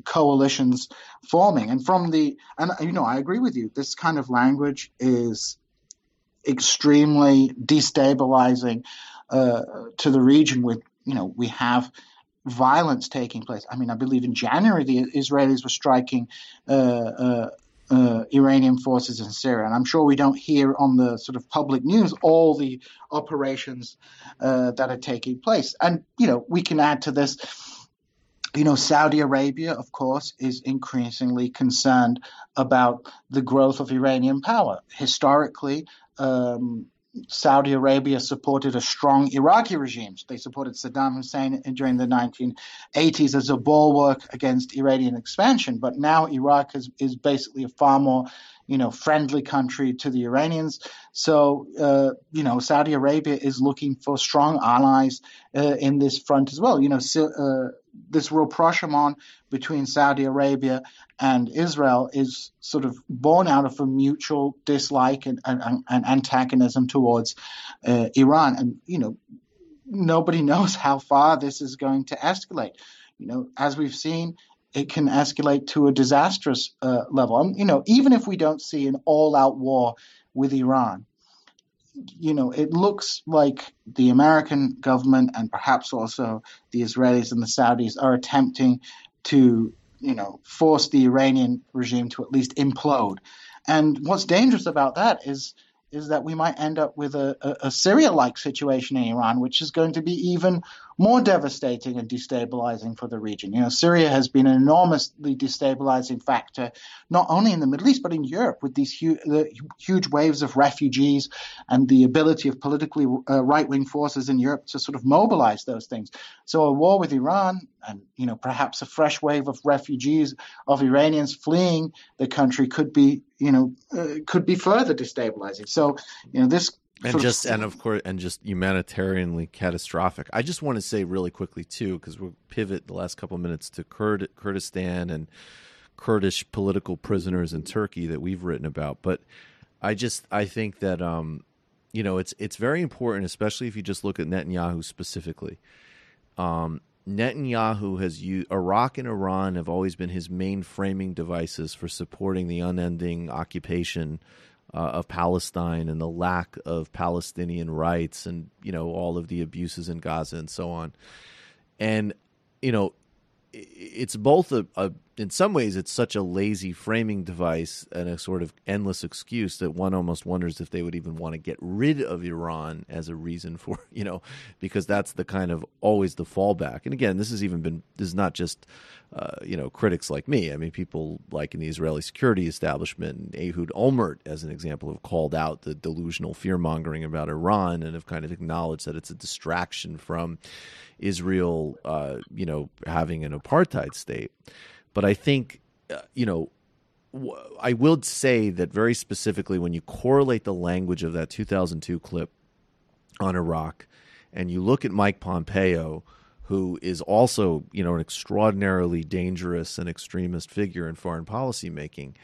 coalitions forming. And I agree with you. This kind of language is extremely destabilizing to the region. With we have violence taking place. I mean, I believe in January the Israelis were striking Iranian forces in Syria, and I'm sure we don't hear on the sort of public news all the operations that are taking place. And we can add to this. Saudi Arabia, of course, is increasingly concerned about the growth of Iranian power. Historically, Saudi Arabia supported a strong Iraqi regime. They supported Saddam Hussein during the 1980s as a bulwark against Iranian expansion. But now Iraq is basically a far more, friendly country to the Iranians. So, Saudi Arabia is looking for strong allies in this front as well. This rapprochement between Saudi Arabia and Israel is sort of born out of a mutual dislike and antagonism towards Iran. And, nobody knows how far this is going to escalate. As we've seen, it can escalate to a disastrous level. Even if we don't see an all-out war with Iran, it looks like the American government and perhaps also the Israelis and the Saudis are attempting to, force the Iranian regime to at least implode. And what's dangerous about that is that we might end up with a Syria-like situation in Iran, which is going to be even more devastating and destabilizing for the region. Syria has been an enormously destabilizing factor, not only in the Middle East, but in Europe, with these huge waves of refugees and the ability of politically right-wing forces in Europe to sort of mobilize those things. So a war with Iran and, perhaps a fresh wave of refugees, of Iranians fleeing the country could be further destabilizing. So, this and just humanitarianly catastrophic. I just want to say really quickly too, because we'll pivot the last couple of minutes to Kurdistan and Kurdish political prisoners in Turkey that we've written about. But I think that it's very important, especially if you just look at Netanyahu specifically. Netanyahu has used Iraq and Iran have always been his main framing devices for supporting the unending occupation of Palestine and the lack of Palestinian rights and, all of the abuses in Gaza and so on. And, it's both in some ways, it's such a lazy framing device and a sort of endless excuse that one almost wonders if they would even want to get rid of Iran as a reason for, because that's the kind of always the fallback. And again, this is not just, critics like me. I mean, people like in the Israeli security establishment, Ehud Olmert, as an example, have called out the delusional fear-mongering about Iran and have kind of acknowledged that it's a distraction from Israel, having an apartheid state. But I think, I will say that very specifically when you correlate the language of that 2002 clip on Iraq and you look at Mike Pompeo, who is also, an extraordinarily dangerous and extremist figure in foreign policy making,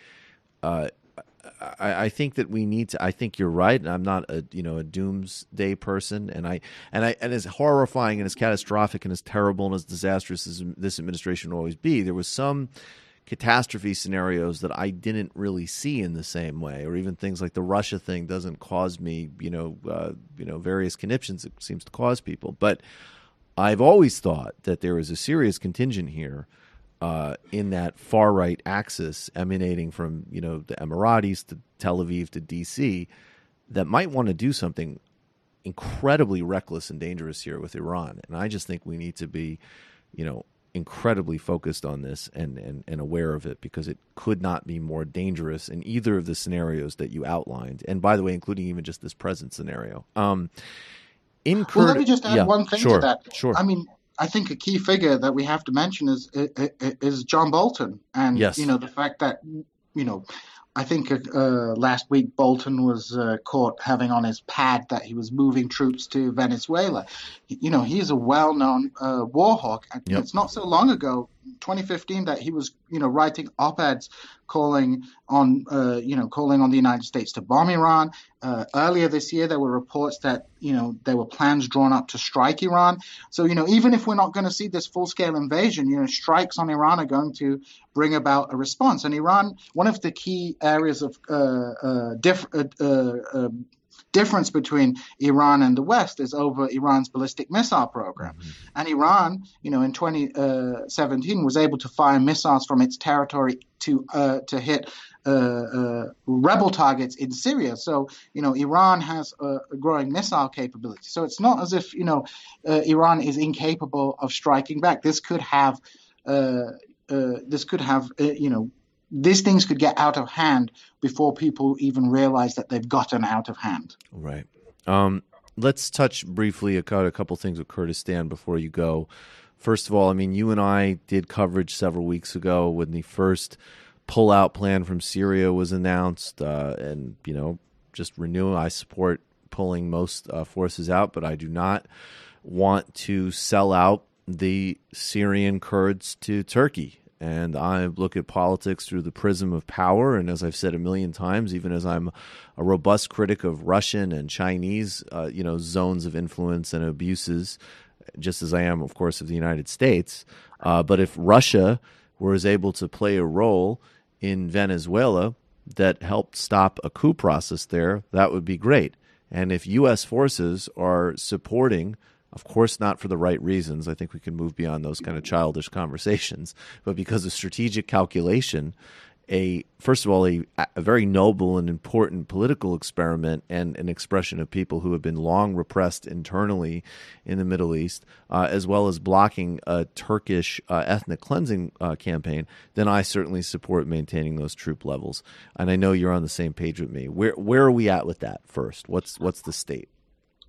I think that we need to. I think you're right, and I'm not a doomsday person. And as horrifying and as catastrophic and as terrible and as disastrous as this administration will always be, there was some catastrophe scenarios that I didn't really see in the same way, or even things like the Russia thing doesn't cause me, various conniptions it seems to cause people. But I've always thought that there is a serious contingent here in that far right axis emanating from the Emiratis to Tel Aviv to DC that might want to do something incredibly reckless and dangerous here with Iran. And I just think we need to be, incredibly focused on this and aware of it, because it could not be more dangerous in either of the scenarios that you outlined. And by the way, including even just this present scenario. Let me just add one thing to that. Sure. I mean, I think a key figure that we have to mention is John Bolton, and yes. The fact that I think last week Bolton was caught having on his pad that he was moving troops to Venezuela. He's a well-known war hawk. Yep. It's not so long ago, 2015, that he was writing op-eds calling on the United States to bomb Iran. Earlier this year, there were reports that there were plans drawn up to strike Iran. So even if we're not going to see this full-scale invasion, strikes on Iran are going to bring about a response. And Iran, one of the key areas of difference between Iran and the West is over Iran's ballistic missile program. Mm-hmm. And Iran, in 2017 was able to fire missiles from its territory to hit rebel targets in Syria. So, Iran has a growing missile capability. So it's not as if, Iran is incapable of striking back. These things could get out of hand before people even realize that they've gotten out of hand. Right. Let's touch briefly about a couple things with Kurdistan before you go. First of all, you and I did coverage several weeks ago when the first pullout plan from Syria was announced. And, just renew. I support pulling most forces out, but I do not want to sell out the Syrian Kurds to Turkey. And I look at politics through the prism of power. And as I've said a million times, even as I'm a robust critic of Russian and Chinese, zones of influence and abuses, just as I am, of course, of the United States. But if Russia was able to play a role in Venezuela that helped stop a coup process there, that would be great. And if U.S. forces are supporting, of course, not for the right reasons. I think we can move beyond those kind of childish conversations. But because of strategic calculation, first of all, a very noble and important political experiment and an expression of people who have been long repressed internally in the Middle East, as well as blocking a Turkish ethnic cleansing campaign, then I certainly support maintaining those troop levels. And I know you're on the same page with me. Where are we at with that first? What's the state?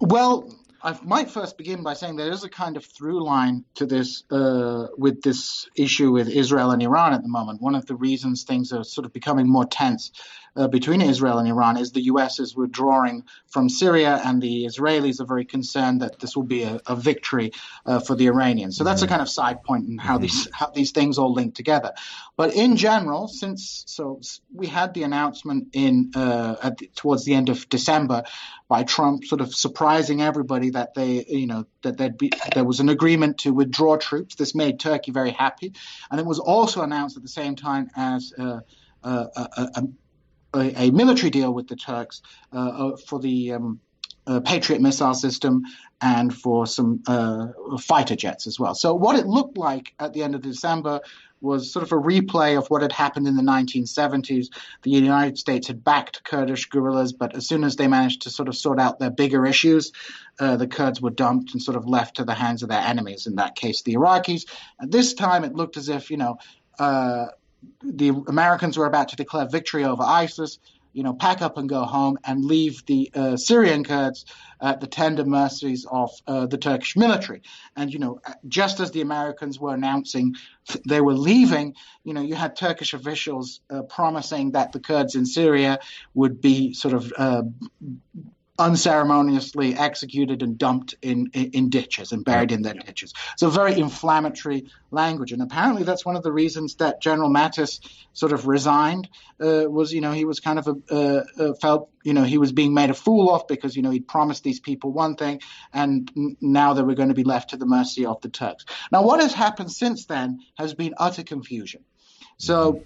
Well, I might first begin by saying there is a kind of through line to this with this issue with Israel and Iran at the moment. One of the reasons things are sort of becoming more tense between Israel and Iran is the U.S. is withdrawing from Syria, and the Israelis are very concerned that this will be a victory for the Iranians. So that's a kind of side point in how these things all link together. But in general, we had the announcement towards the end of December by Trump, sort of surprising everybody that there was an agreement to withdraw troops. This made Turkey very happy, and it was also announced at the same time as a military deal with the Turks for the Patriot missile system and for some fighter jets as well. So what it looked like at the end of December was sort of a replay of what had happened in the 1970s. The United States had backed Kurdish guerrillas, but as soon as they managed to sort of sort out their bigger issues, the Kurds were dumped and sort of left to the hands of their enemies, in that case, the Iraqis. At this time, it looked as if, the Americans were about to declare victory over ISIS, pack up and go home and leave the Syrian Kurds at the tender mercies of the Turkish military. And, just as the Americans were announcing they were leaving, you had Turkish officials promising that the Kurds in Syria would be sort of unceremoniously executed and dumped in ditches and buried in their ditches. So very inflammatory language. And apparently that's one of the reasons that General Mattis sort of resigned, was, he was kind of felt, he was being made a fool of because, he'd promised these people one thing and now they were going to be left to the mercy of the Turks. Now, what has happened since then has been utter confusion. So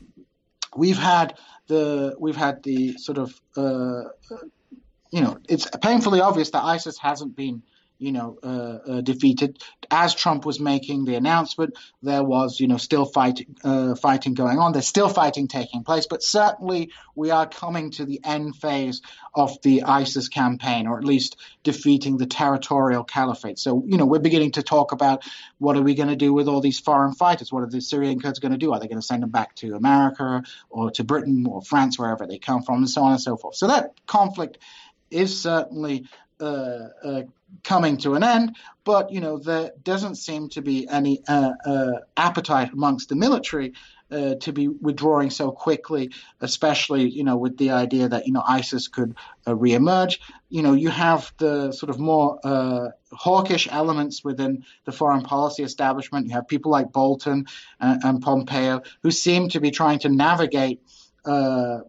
we've had the sort of, it's painfully obvious that ISIS hasn't been, defeated. As Trump was making the announcement, there was, still fighting going on. There's still fighting taking place, but certainly we are coming to the end phase of the ISIS campaign, or at least defeating the territorial caliphate. So, we're beginning to talk about what are we going to do with all these foreign fighters? What are the Syrian Kurds going to do? Are they going to send them back to America or to Britain or France, wherever they come from, and so on and so forth. So that conflict is certainly coming to an end, but there doesn't seem to be any appetite amongst the military to be withdrawing so quickly, especially with the idea that ISIS could reemerge. You have the sort of more hawkish elements within the foreign policy establishment. You have people like Bolton and Pompeo who seem to be trying to navigate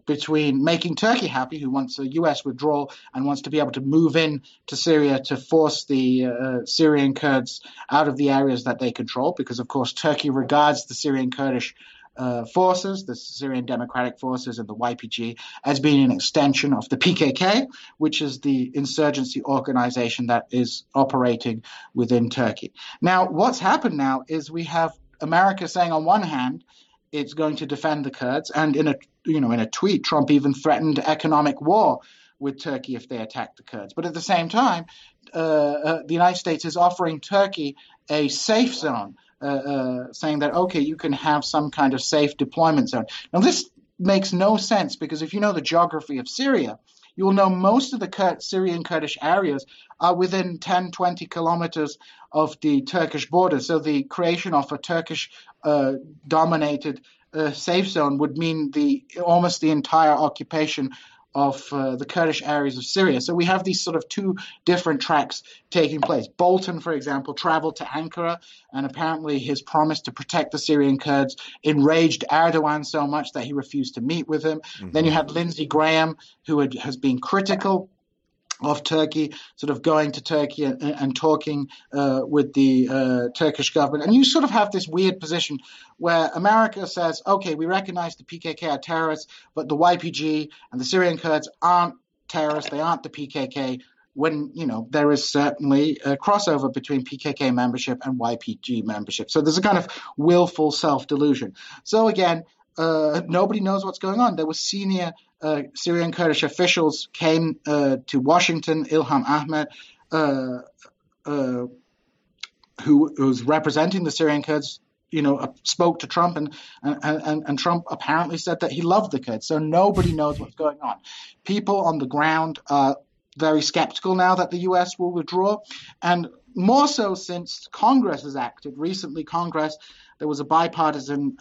between making Turkey happy, who wants a U.S. withdrawal and wants to be able to move in to Syria to force the Syrian Kurds out of the areas that they control, because, of course, Turkey regards the Syrian Kurdish forces, the Syrian Democratic Forces and the YPG, as being an extension of the PKK, which is the insurgency organization that is operating within Turkey. Now, what's happened now is we have America saying on one hand, it's going to defend the Kurds, and in a tweet, Trump even threatened economic war with Turkey if they attack the Kurds. But at the same time, the United States is offering Turkey a safe zone, saying that, okay, you can have some kind of safe deployment zone. Now, this makes no sense, because if you know the geography of Syria, you will know most of the Syrian Kurdish areas are within 10, 20 kilometers of the Turkish border. So the creation of a Turkish dominated safe zone would mean almost the entire occupation of the Kurdish areas of Syria. So we have these sort of two different tracks taking place. Bolton, for example, traveled to Ankara, and apparently his promise to protect the Syrian Kurds enraged Erdogan so much that he refused to meet with him. Mm-hmm. Then you had Lindsey Graham, who has been critical of Turkey, sort of going to Turkey and talking with the Turkish government. And you sort of have this weird position where America says, okay, we recognize the PKK are terrorists, but the YPG and the Syrian Kurds aren't terrorists, they aren't the PKK, when, there is certainly a crossover between PKK membership and YPG membership. So there's a kind of willful self-delusion. So again, nobody knows what's going on. There were senior Syrian Kurdish officials came to Washington. Ilham Ahmed, who was representing the Syrian Kurds, spoke to Trump, and Trump apparently said that he loved the Kurds. So nobody knows what's going on. People on the ground are very skeptical now that the U.S. will withdraw, and more so since Congress has acted. Recently, there was a bipartisan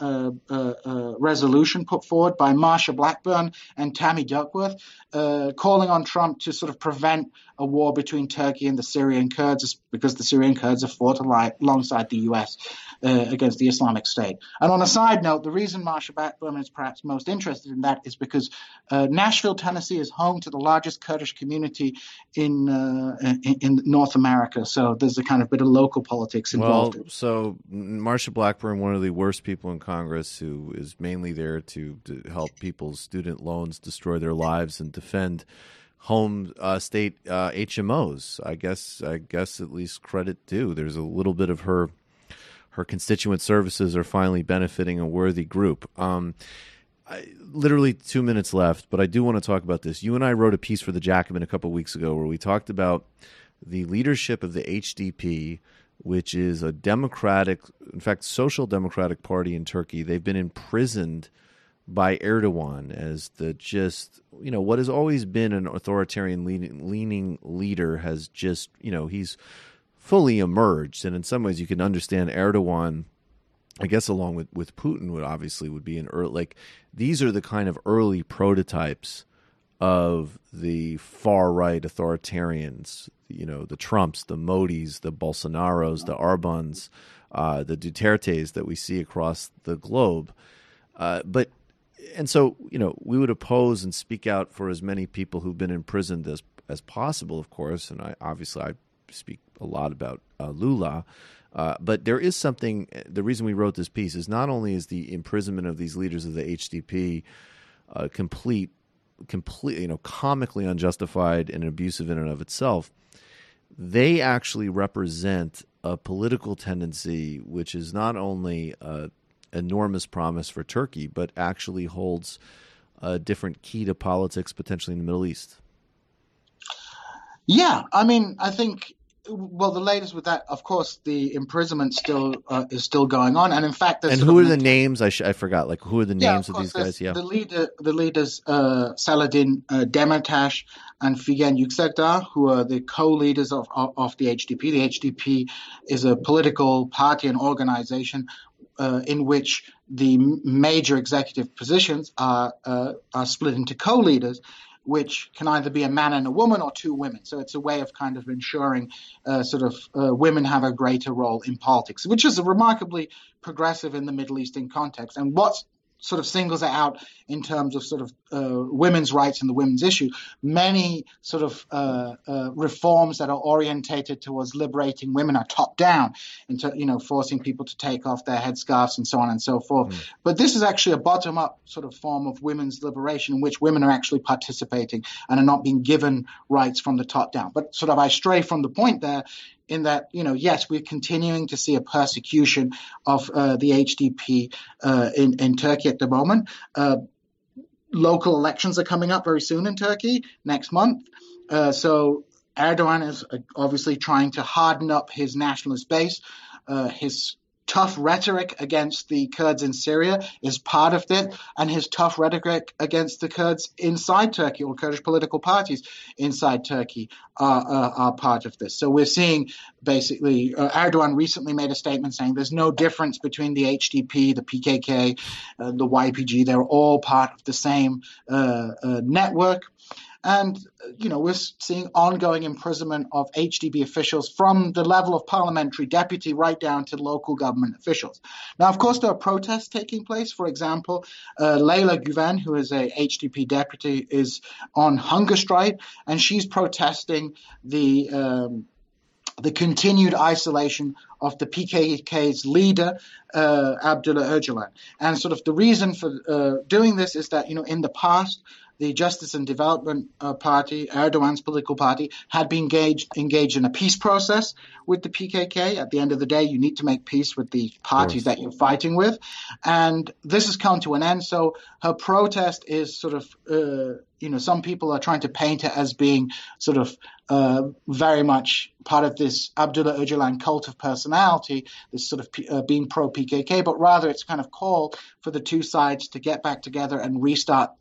resolution put forward by Marsha Blackburn and Tammy Duckworth, calling on Trump to sort of prevent a war between Turkey and the Syrian Kurds, because the Syrian Kurds have fought alongside the U.S. Against the Islamic State. And on a side note, the reason Marsha Blackburn is perhaps most interested in that is because Nashville, Tennessee is home to the largest Kurdish community in North America. So there's a kind of bit of local politics involved. Well, so Marsha Blackburn, one of the worst people in Congress, who is mainly there to help people's student loans destroy their lives and defend home state HMOs. I guess at least credit due. There's a little bit of her constituent services are finally benefiting a worthy group. Literally 2 minutes left, but I do want to talk about this. You and I wrote a piece for the Jacobin a couple of weeks ago where we talked about the leadership of the HDP, which is a democratic, in fact, social democratic party in Turkey. They've been imprisoned by Erdogan as what has always been an authoritarian leaning leader has just, he's fully emerged. And in some ways you can understand Erdogan, I guess, along with Putin would be these are the kind of early prototypes of the far-right authoritarians, the Trumps, the Modis, the Bolsonaros, the Orbans, the Dutertes that we see across the globe. So we would oppose and speak out for as many people who've been imprisoned as possible, of course. And I speak a lot about Lula. But there is something, the reason we wrote this piece is not only is the imprisonment of these leaders of the HDP completely, comically unjustified and abusive in and of itself, they actually represent a political tendency which is not only enormous promise for Turkey, but actually holds a different key to politics potentially in the Middle East. Yeah, I think, the latest with that, of course, the imprisonment is still going on, and in fact, and who are the names? I forgot. Like, who are the names of these guys? Yeah, the leaders, Saladin Demirtas and Figen Yüksekdağ, who are the co-leaders of the HDP. The HDP is a political party and organization in which the major executive positions are split into co-leaders, which can either be a man and a woman or two women. So it's a way of kind of ensuring women have a greater role in politics, which is remarkably progressive in the Middle Eastern context. And what's sort of singles it out in terms of women's rights and the women's issue. Many reforms that are orientated towards liberating women are top down, into forcing people to take off their headscarves and so on and so forth. But this is actually a bottom up sort of form of women's liberation in which women are actually participating and are not being given rights from the top down. But I stray from the point there, in that, yes, we're continuing to see a persecution of the HDP in Turkey at the moment. Local elections are coming up very soon in Turkey, next month. So Erdogan is obviously trying to harden up his nationalist base. His tough rhetoric against the Kurds in Syria is part of it, and his tough rhetoric against the Kurds inside Turkey, or Kurdish political parties inside Turkey, are part of this. So we're seeing basically Erdogan recently made a statement saying there's no difference between the HDP, the PKK, the YPG. They're all part of the same network. And, we're seeing ongoing imprisonment of HDP officials from the level of parliamentary deputy right down to local government officials. Now, of course, there are protests taking place. For example, Leyla Güven, who is a HDP deputy, is on hunger strike, and she's protesting the continued isolation of the PKK's leader, Abdullah Öcalan. And the reason for doing this is that, in the past, the Justice and Development Party, Erdogan's political party, had been engaged in a peace process with the PKK. At the end of the day, you need to make peace with the parties that you're fighting with. And this has come to an end. So her protest is some people are trying to paint it as being very much part of this Abdullah Öcalan cult of personality, this being pro-PKK, but rather it's kind of call for the two sides to get back together and restart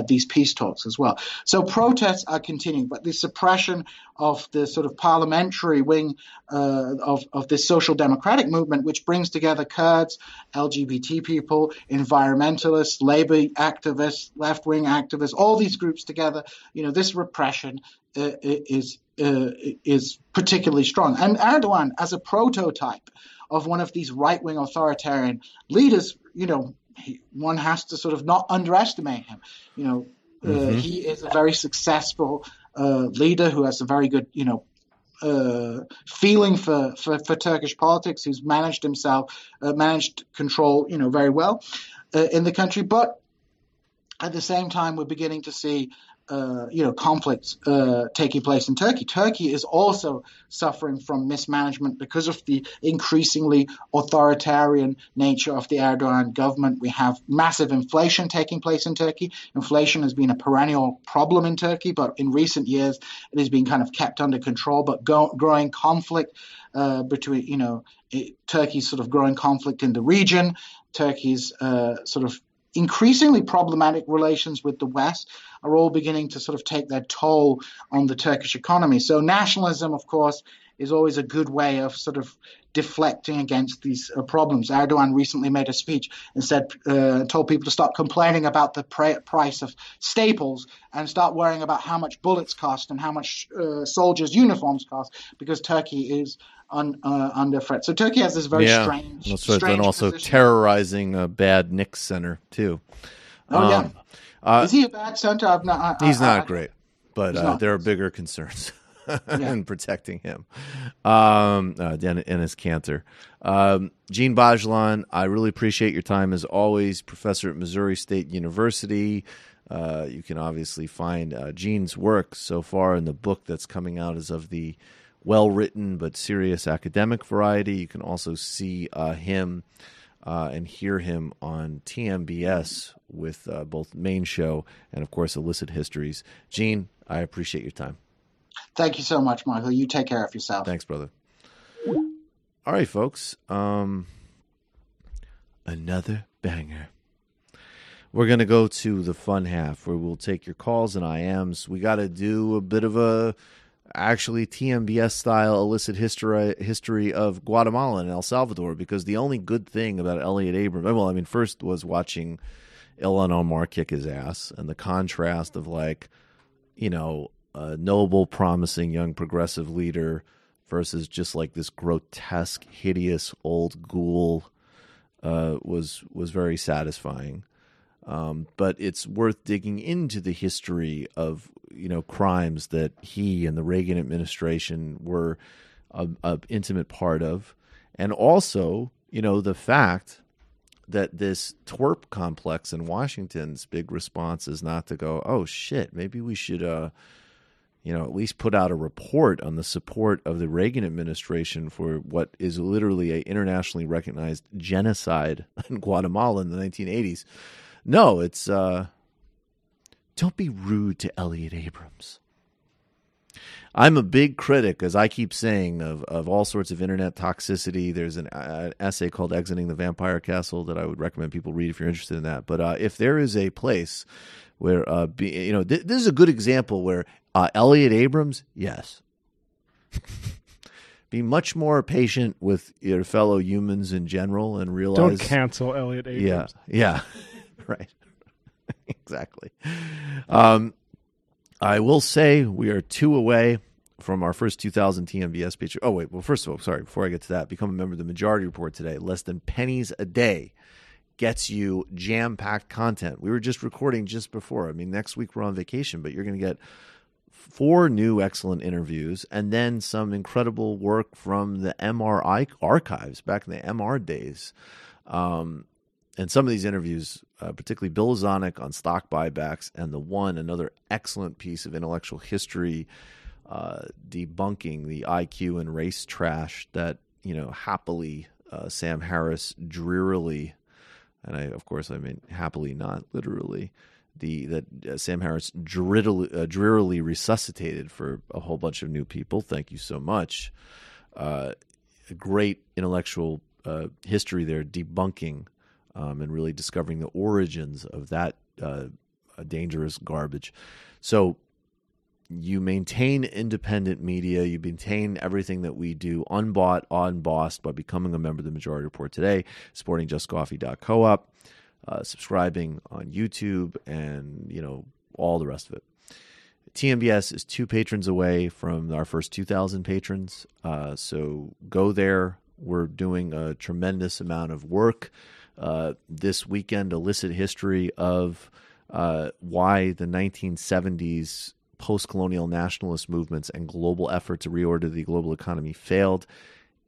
these peace talks as well. So protests are continuing, but the suppression of the parliamentary wing of this social democratic movement, which brings together Kurds, LGBT people, environmentalists, labor activists, left-wing activists, all these groups together, this repression is particularly strong. And Erdogan, as a prototype of one of these right-wing authoritarian leaders, one has to not underestimate him. He is a very successful leader who has a very good, feeling for Turkish politics, who's managed control, very well in the country. But at the same time, we're beginning to see conflicts taking place in Turkey. Turkey is also suffering from mismanagement because of the increasingly authoritarian nature of the Erdogan government. We have massive inflation taking place in Turkey. Inflation has been a perennial problem in Turkey, but in recent years it has been kind of kept under control. But growing conflict between, Turkey's growing conflict in the region, Turkey's increasingly problematic relations with the West are all beginning to take their toll on the Turkish economy. So nationalism, of course, is always a good way of sort of deflecting against these problems. Erdogan recently made a speech and told people to stop complaining about the price of staples and start worrying about how much bullets cost and how much soldiers' uniforms cost, because Turkey is under threat. So Turkey has this very strange and also position. Terrorizing a bad Knicks center too. Is he a bad center? He's not great, but there are bigger concerns in protecting him. Dennis Cantor. Djene Bajalan, I really appreciate your time as always, professor at Missouri State University. You can obviously find Djene's work so far in the book that's coming out as of the well-written but serious academic variety. You can also see him and hear him on TMBS with both main show and, of course, Illicit Histories. Djene, I appreciate your time. Thank you so much, Michael. You take care of yourself. Thanks, brother. All right, folks. Another banger. We're going to go to the fun half where we'll take your calls and IMs. We got to do a bit of a actually TMBS style illicit history of Guatemala and El Salvador, because the only good thing about Elliot Abrams, first was watching Ilhan Omar kick his ass, and the contrast of a noble, promising young progressive leader versus just like this grotesque, hideous old ghoul was very satisfying. But it's worth digging into the history of crimes that he and the Reagan administration were an intimate part of, and also the fact that this twerp complex in Washington's big response is not to go, oh shit, maybe we should at least put out a report on the support of the Reagan administration for what is literally an internationally recognized genocide in Guatemala in the 1980s. No, it's don't be rude to Elliot Abrams. I'm a big critic, as I keep saying, of all sorts of internet toxicity. There's an essay called Exiting the Vampire Castle that I would recommend people read if you're interested in that. But if there is a place where, this is a good example where Elliot Abrams, yes. Be much more patient with your fellow humans in general and realize... Don't cancel Elliot Abrams. Yeah. Right. Exactly. I will say we are 2 away from our first 2,000 TMBS page. Oh, wait. Well, first of all, sorry, before I get to that, become a member of the Majority Report today. Less than pennies a day gets you jam-packed content. We were just recording just before. Next week we're on vacation, but you're going to get 4 new excellent interviews and then some incredible work from the MRI archives back in the MR days. And some of these interviews, particularly Bill Zonik on stock buybacks, and another excellent piece of intellectual history debunking the IQ and race trash that, happily Sam Harris drearily, and I mean happily, not literally, that Sam Harris drearily resuscitated for a whole bunch of new people. Thank you so much. A great intellectual history there, debunking and really discovering the origins of that dangerous garbage. So you maintain independent media. You maintain everything that we do unbought, unbossed by becoming a member of the Majority Report today, supporting justcoffee.coop, subscribing on YouTube, and, all the rest of it. TMBS is 2 patrons away from our first 2,000 patrons. So go there. We're doing a tremendous amount of work. This weekend, illicit history of why the 1970s post-colonial nationalist movements and global effort to reorder the global economy failed,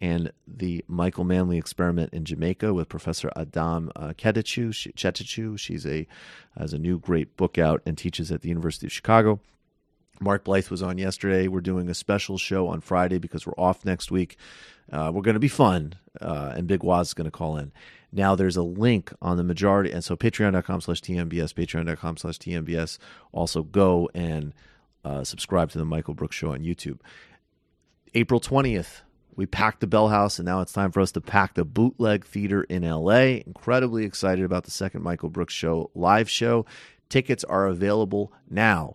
and the Michael Manley experiment in Jamaica with Professor Adam Chetichu. She has a new great book out and teaches at the University of Chicago. Mark Blythe was on yesterday. We're doing a special show on Friday because we're off next week. We're going to be fun, and Big Waz is going to call in. Now, there's a link on the Majority, and so patreon.com/TMBS, patreon.com/TMBS. Also go and subscribe to the Michael Brooks Show on YouTube. April 20th, we packed the Bell House, and now it's time for us to pack the Bootleg Theater in L.A. Incredibly excited about the second Michael Brooks Show live show. Tickets are available now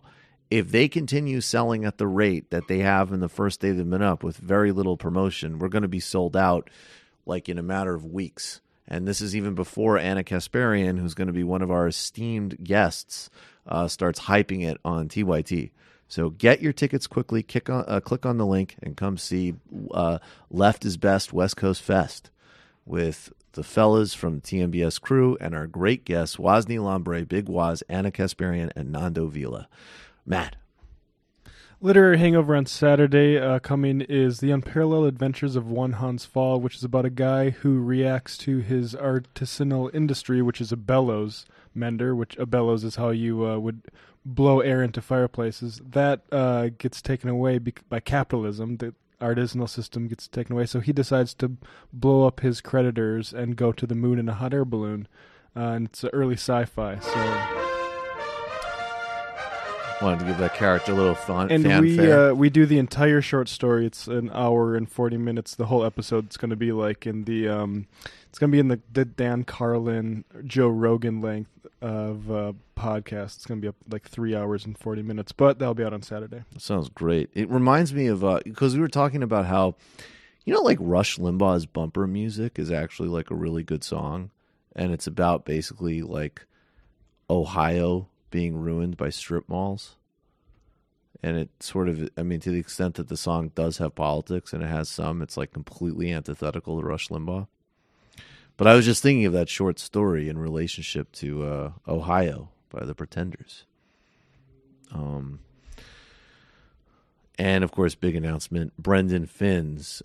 if they continue selling at the rate that they have in the first day they've been up with very little promotion, we're going to be sold out like in a matter of weeks. And this is even before Anna Kasparian, who's going to be one of our esteemed guests, starts hyping it on TYT. So get your tickets quickly, click on the link, and come see Left is Best West Coast Fest with the fellas from TMBS crew and our great guests, Wozni Lambre, Big Waz, Anna Kasparian, and Nando Vila. Matt. Literary Hangover on Saturday coming is The Unparalleled Adventures of One Hans Fall, which is about a guy who reacts to his artisanal industry, which is a bellows mender, which a bellows is how you would blow air into fireplaces. That gets taken away by capitalism. The artisanal system gets taken away, so he decides to blow up his creditors and go to the moon in a hot air balloon. And it's early sci-fi, so... Wanted to give that character a little fun. And fanfare. we do the entire short story. It's an hour and 40 minutes. The whole episode's going to be like in the it's going to be in the Dan Carlin, Joe Rogan length of podcast. It's going to be up like 3 hours and 40 minutes, but that'll be out on Saturday. That sounds great. It reminds me of because we were talking about how, like Rush Limbaugh's bumper music is actually like a really good song, and it's about basically like Ohio being ruined by strip malls. And it sort of, to the extent that the song does have politics, and it has some, it's like completely antithetical to Rush Limbaugh. But I was just thinking of that short story in relationship to Ohio by the Pretenders. And of course, big announcement, Brendan Finn's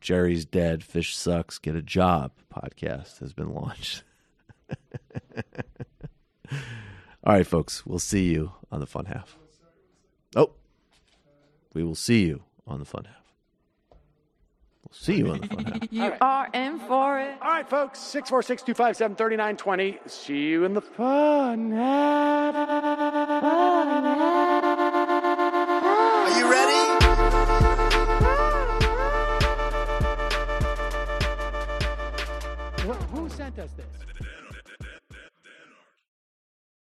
Jerry's Dead, Fish Sucks, Get a Job podcast has been launched. All right, folks, we'll see you on the fun half. We will see you on the fun half. We'll see you on the fun half. You are in for it. All right, folks, 646-257-3920. See you in the fun half. Are you ready? Who sent us this?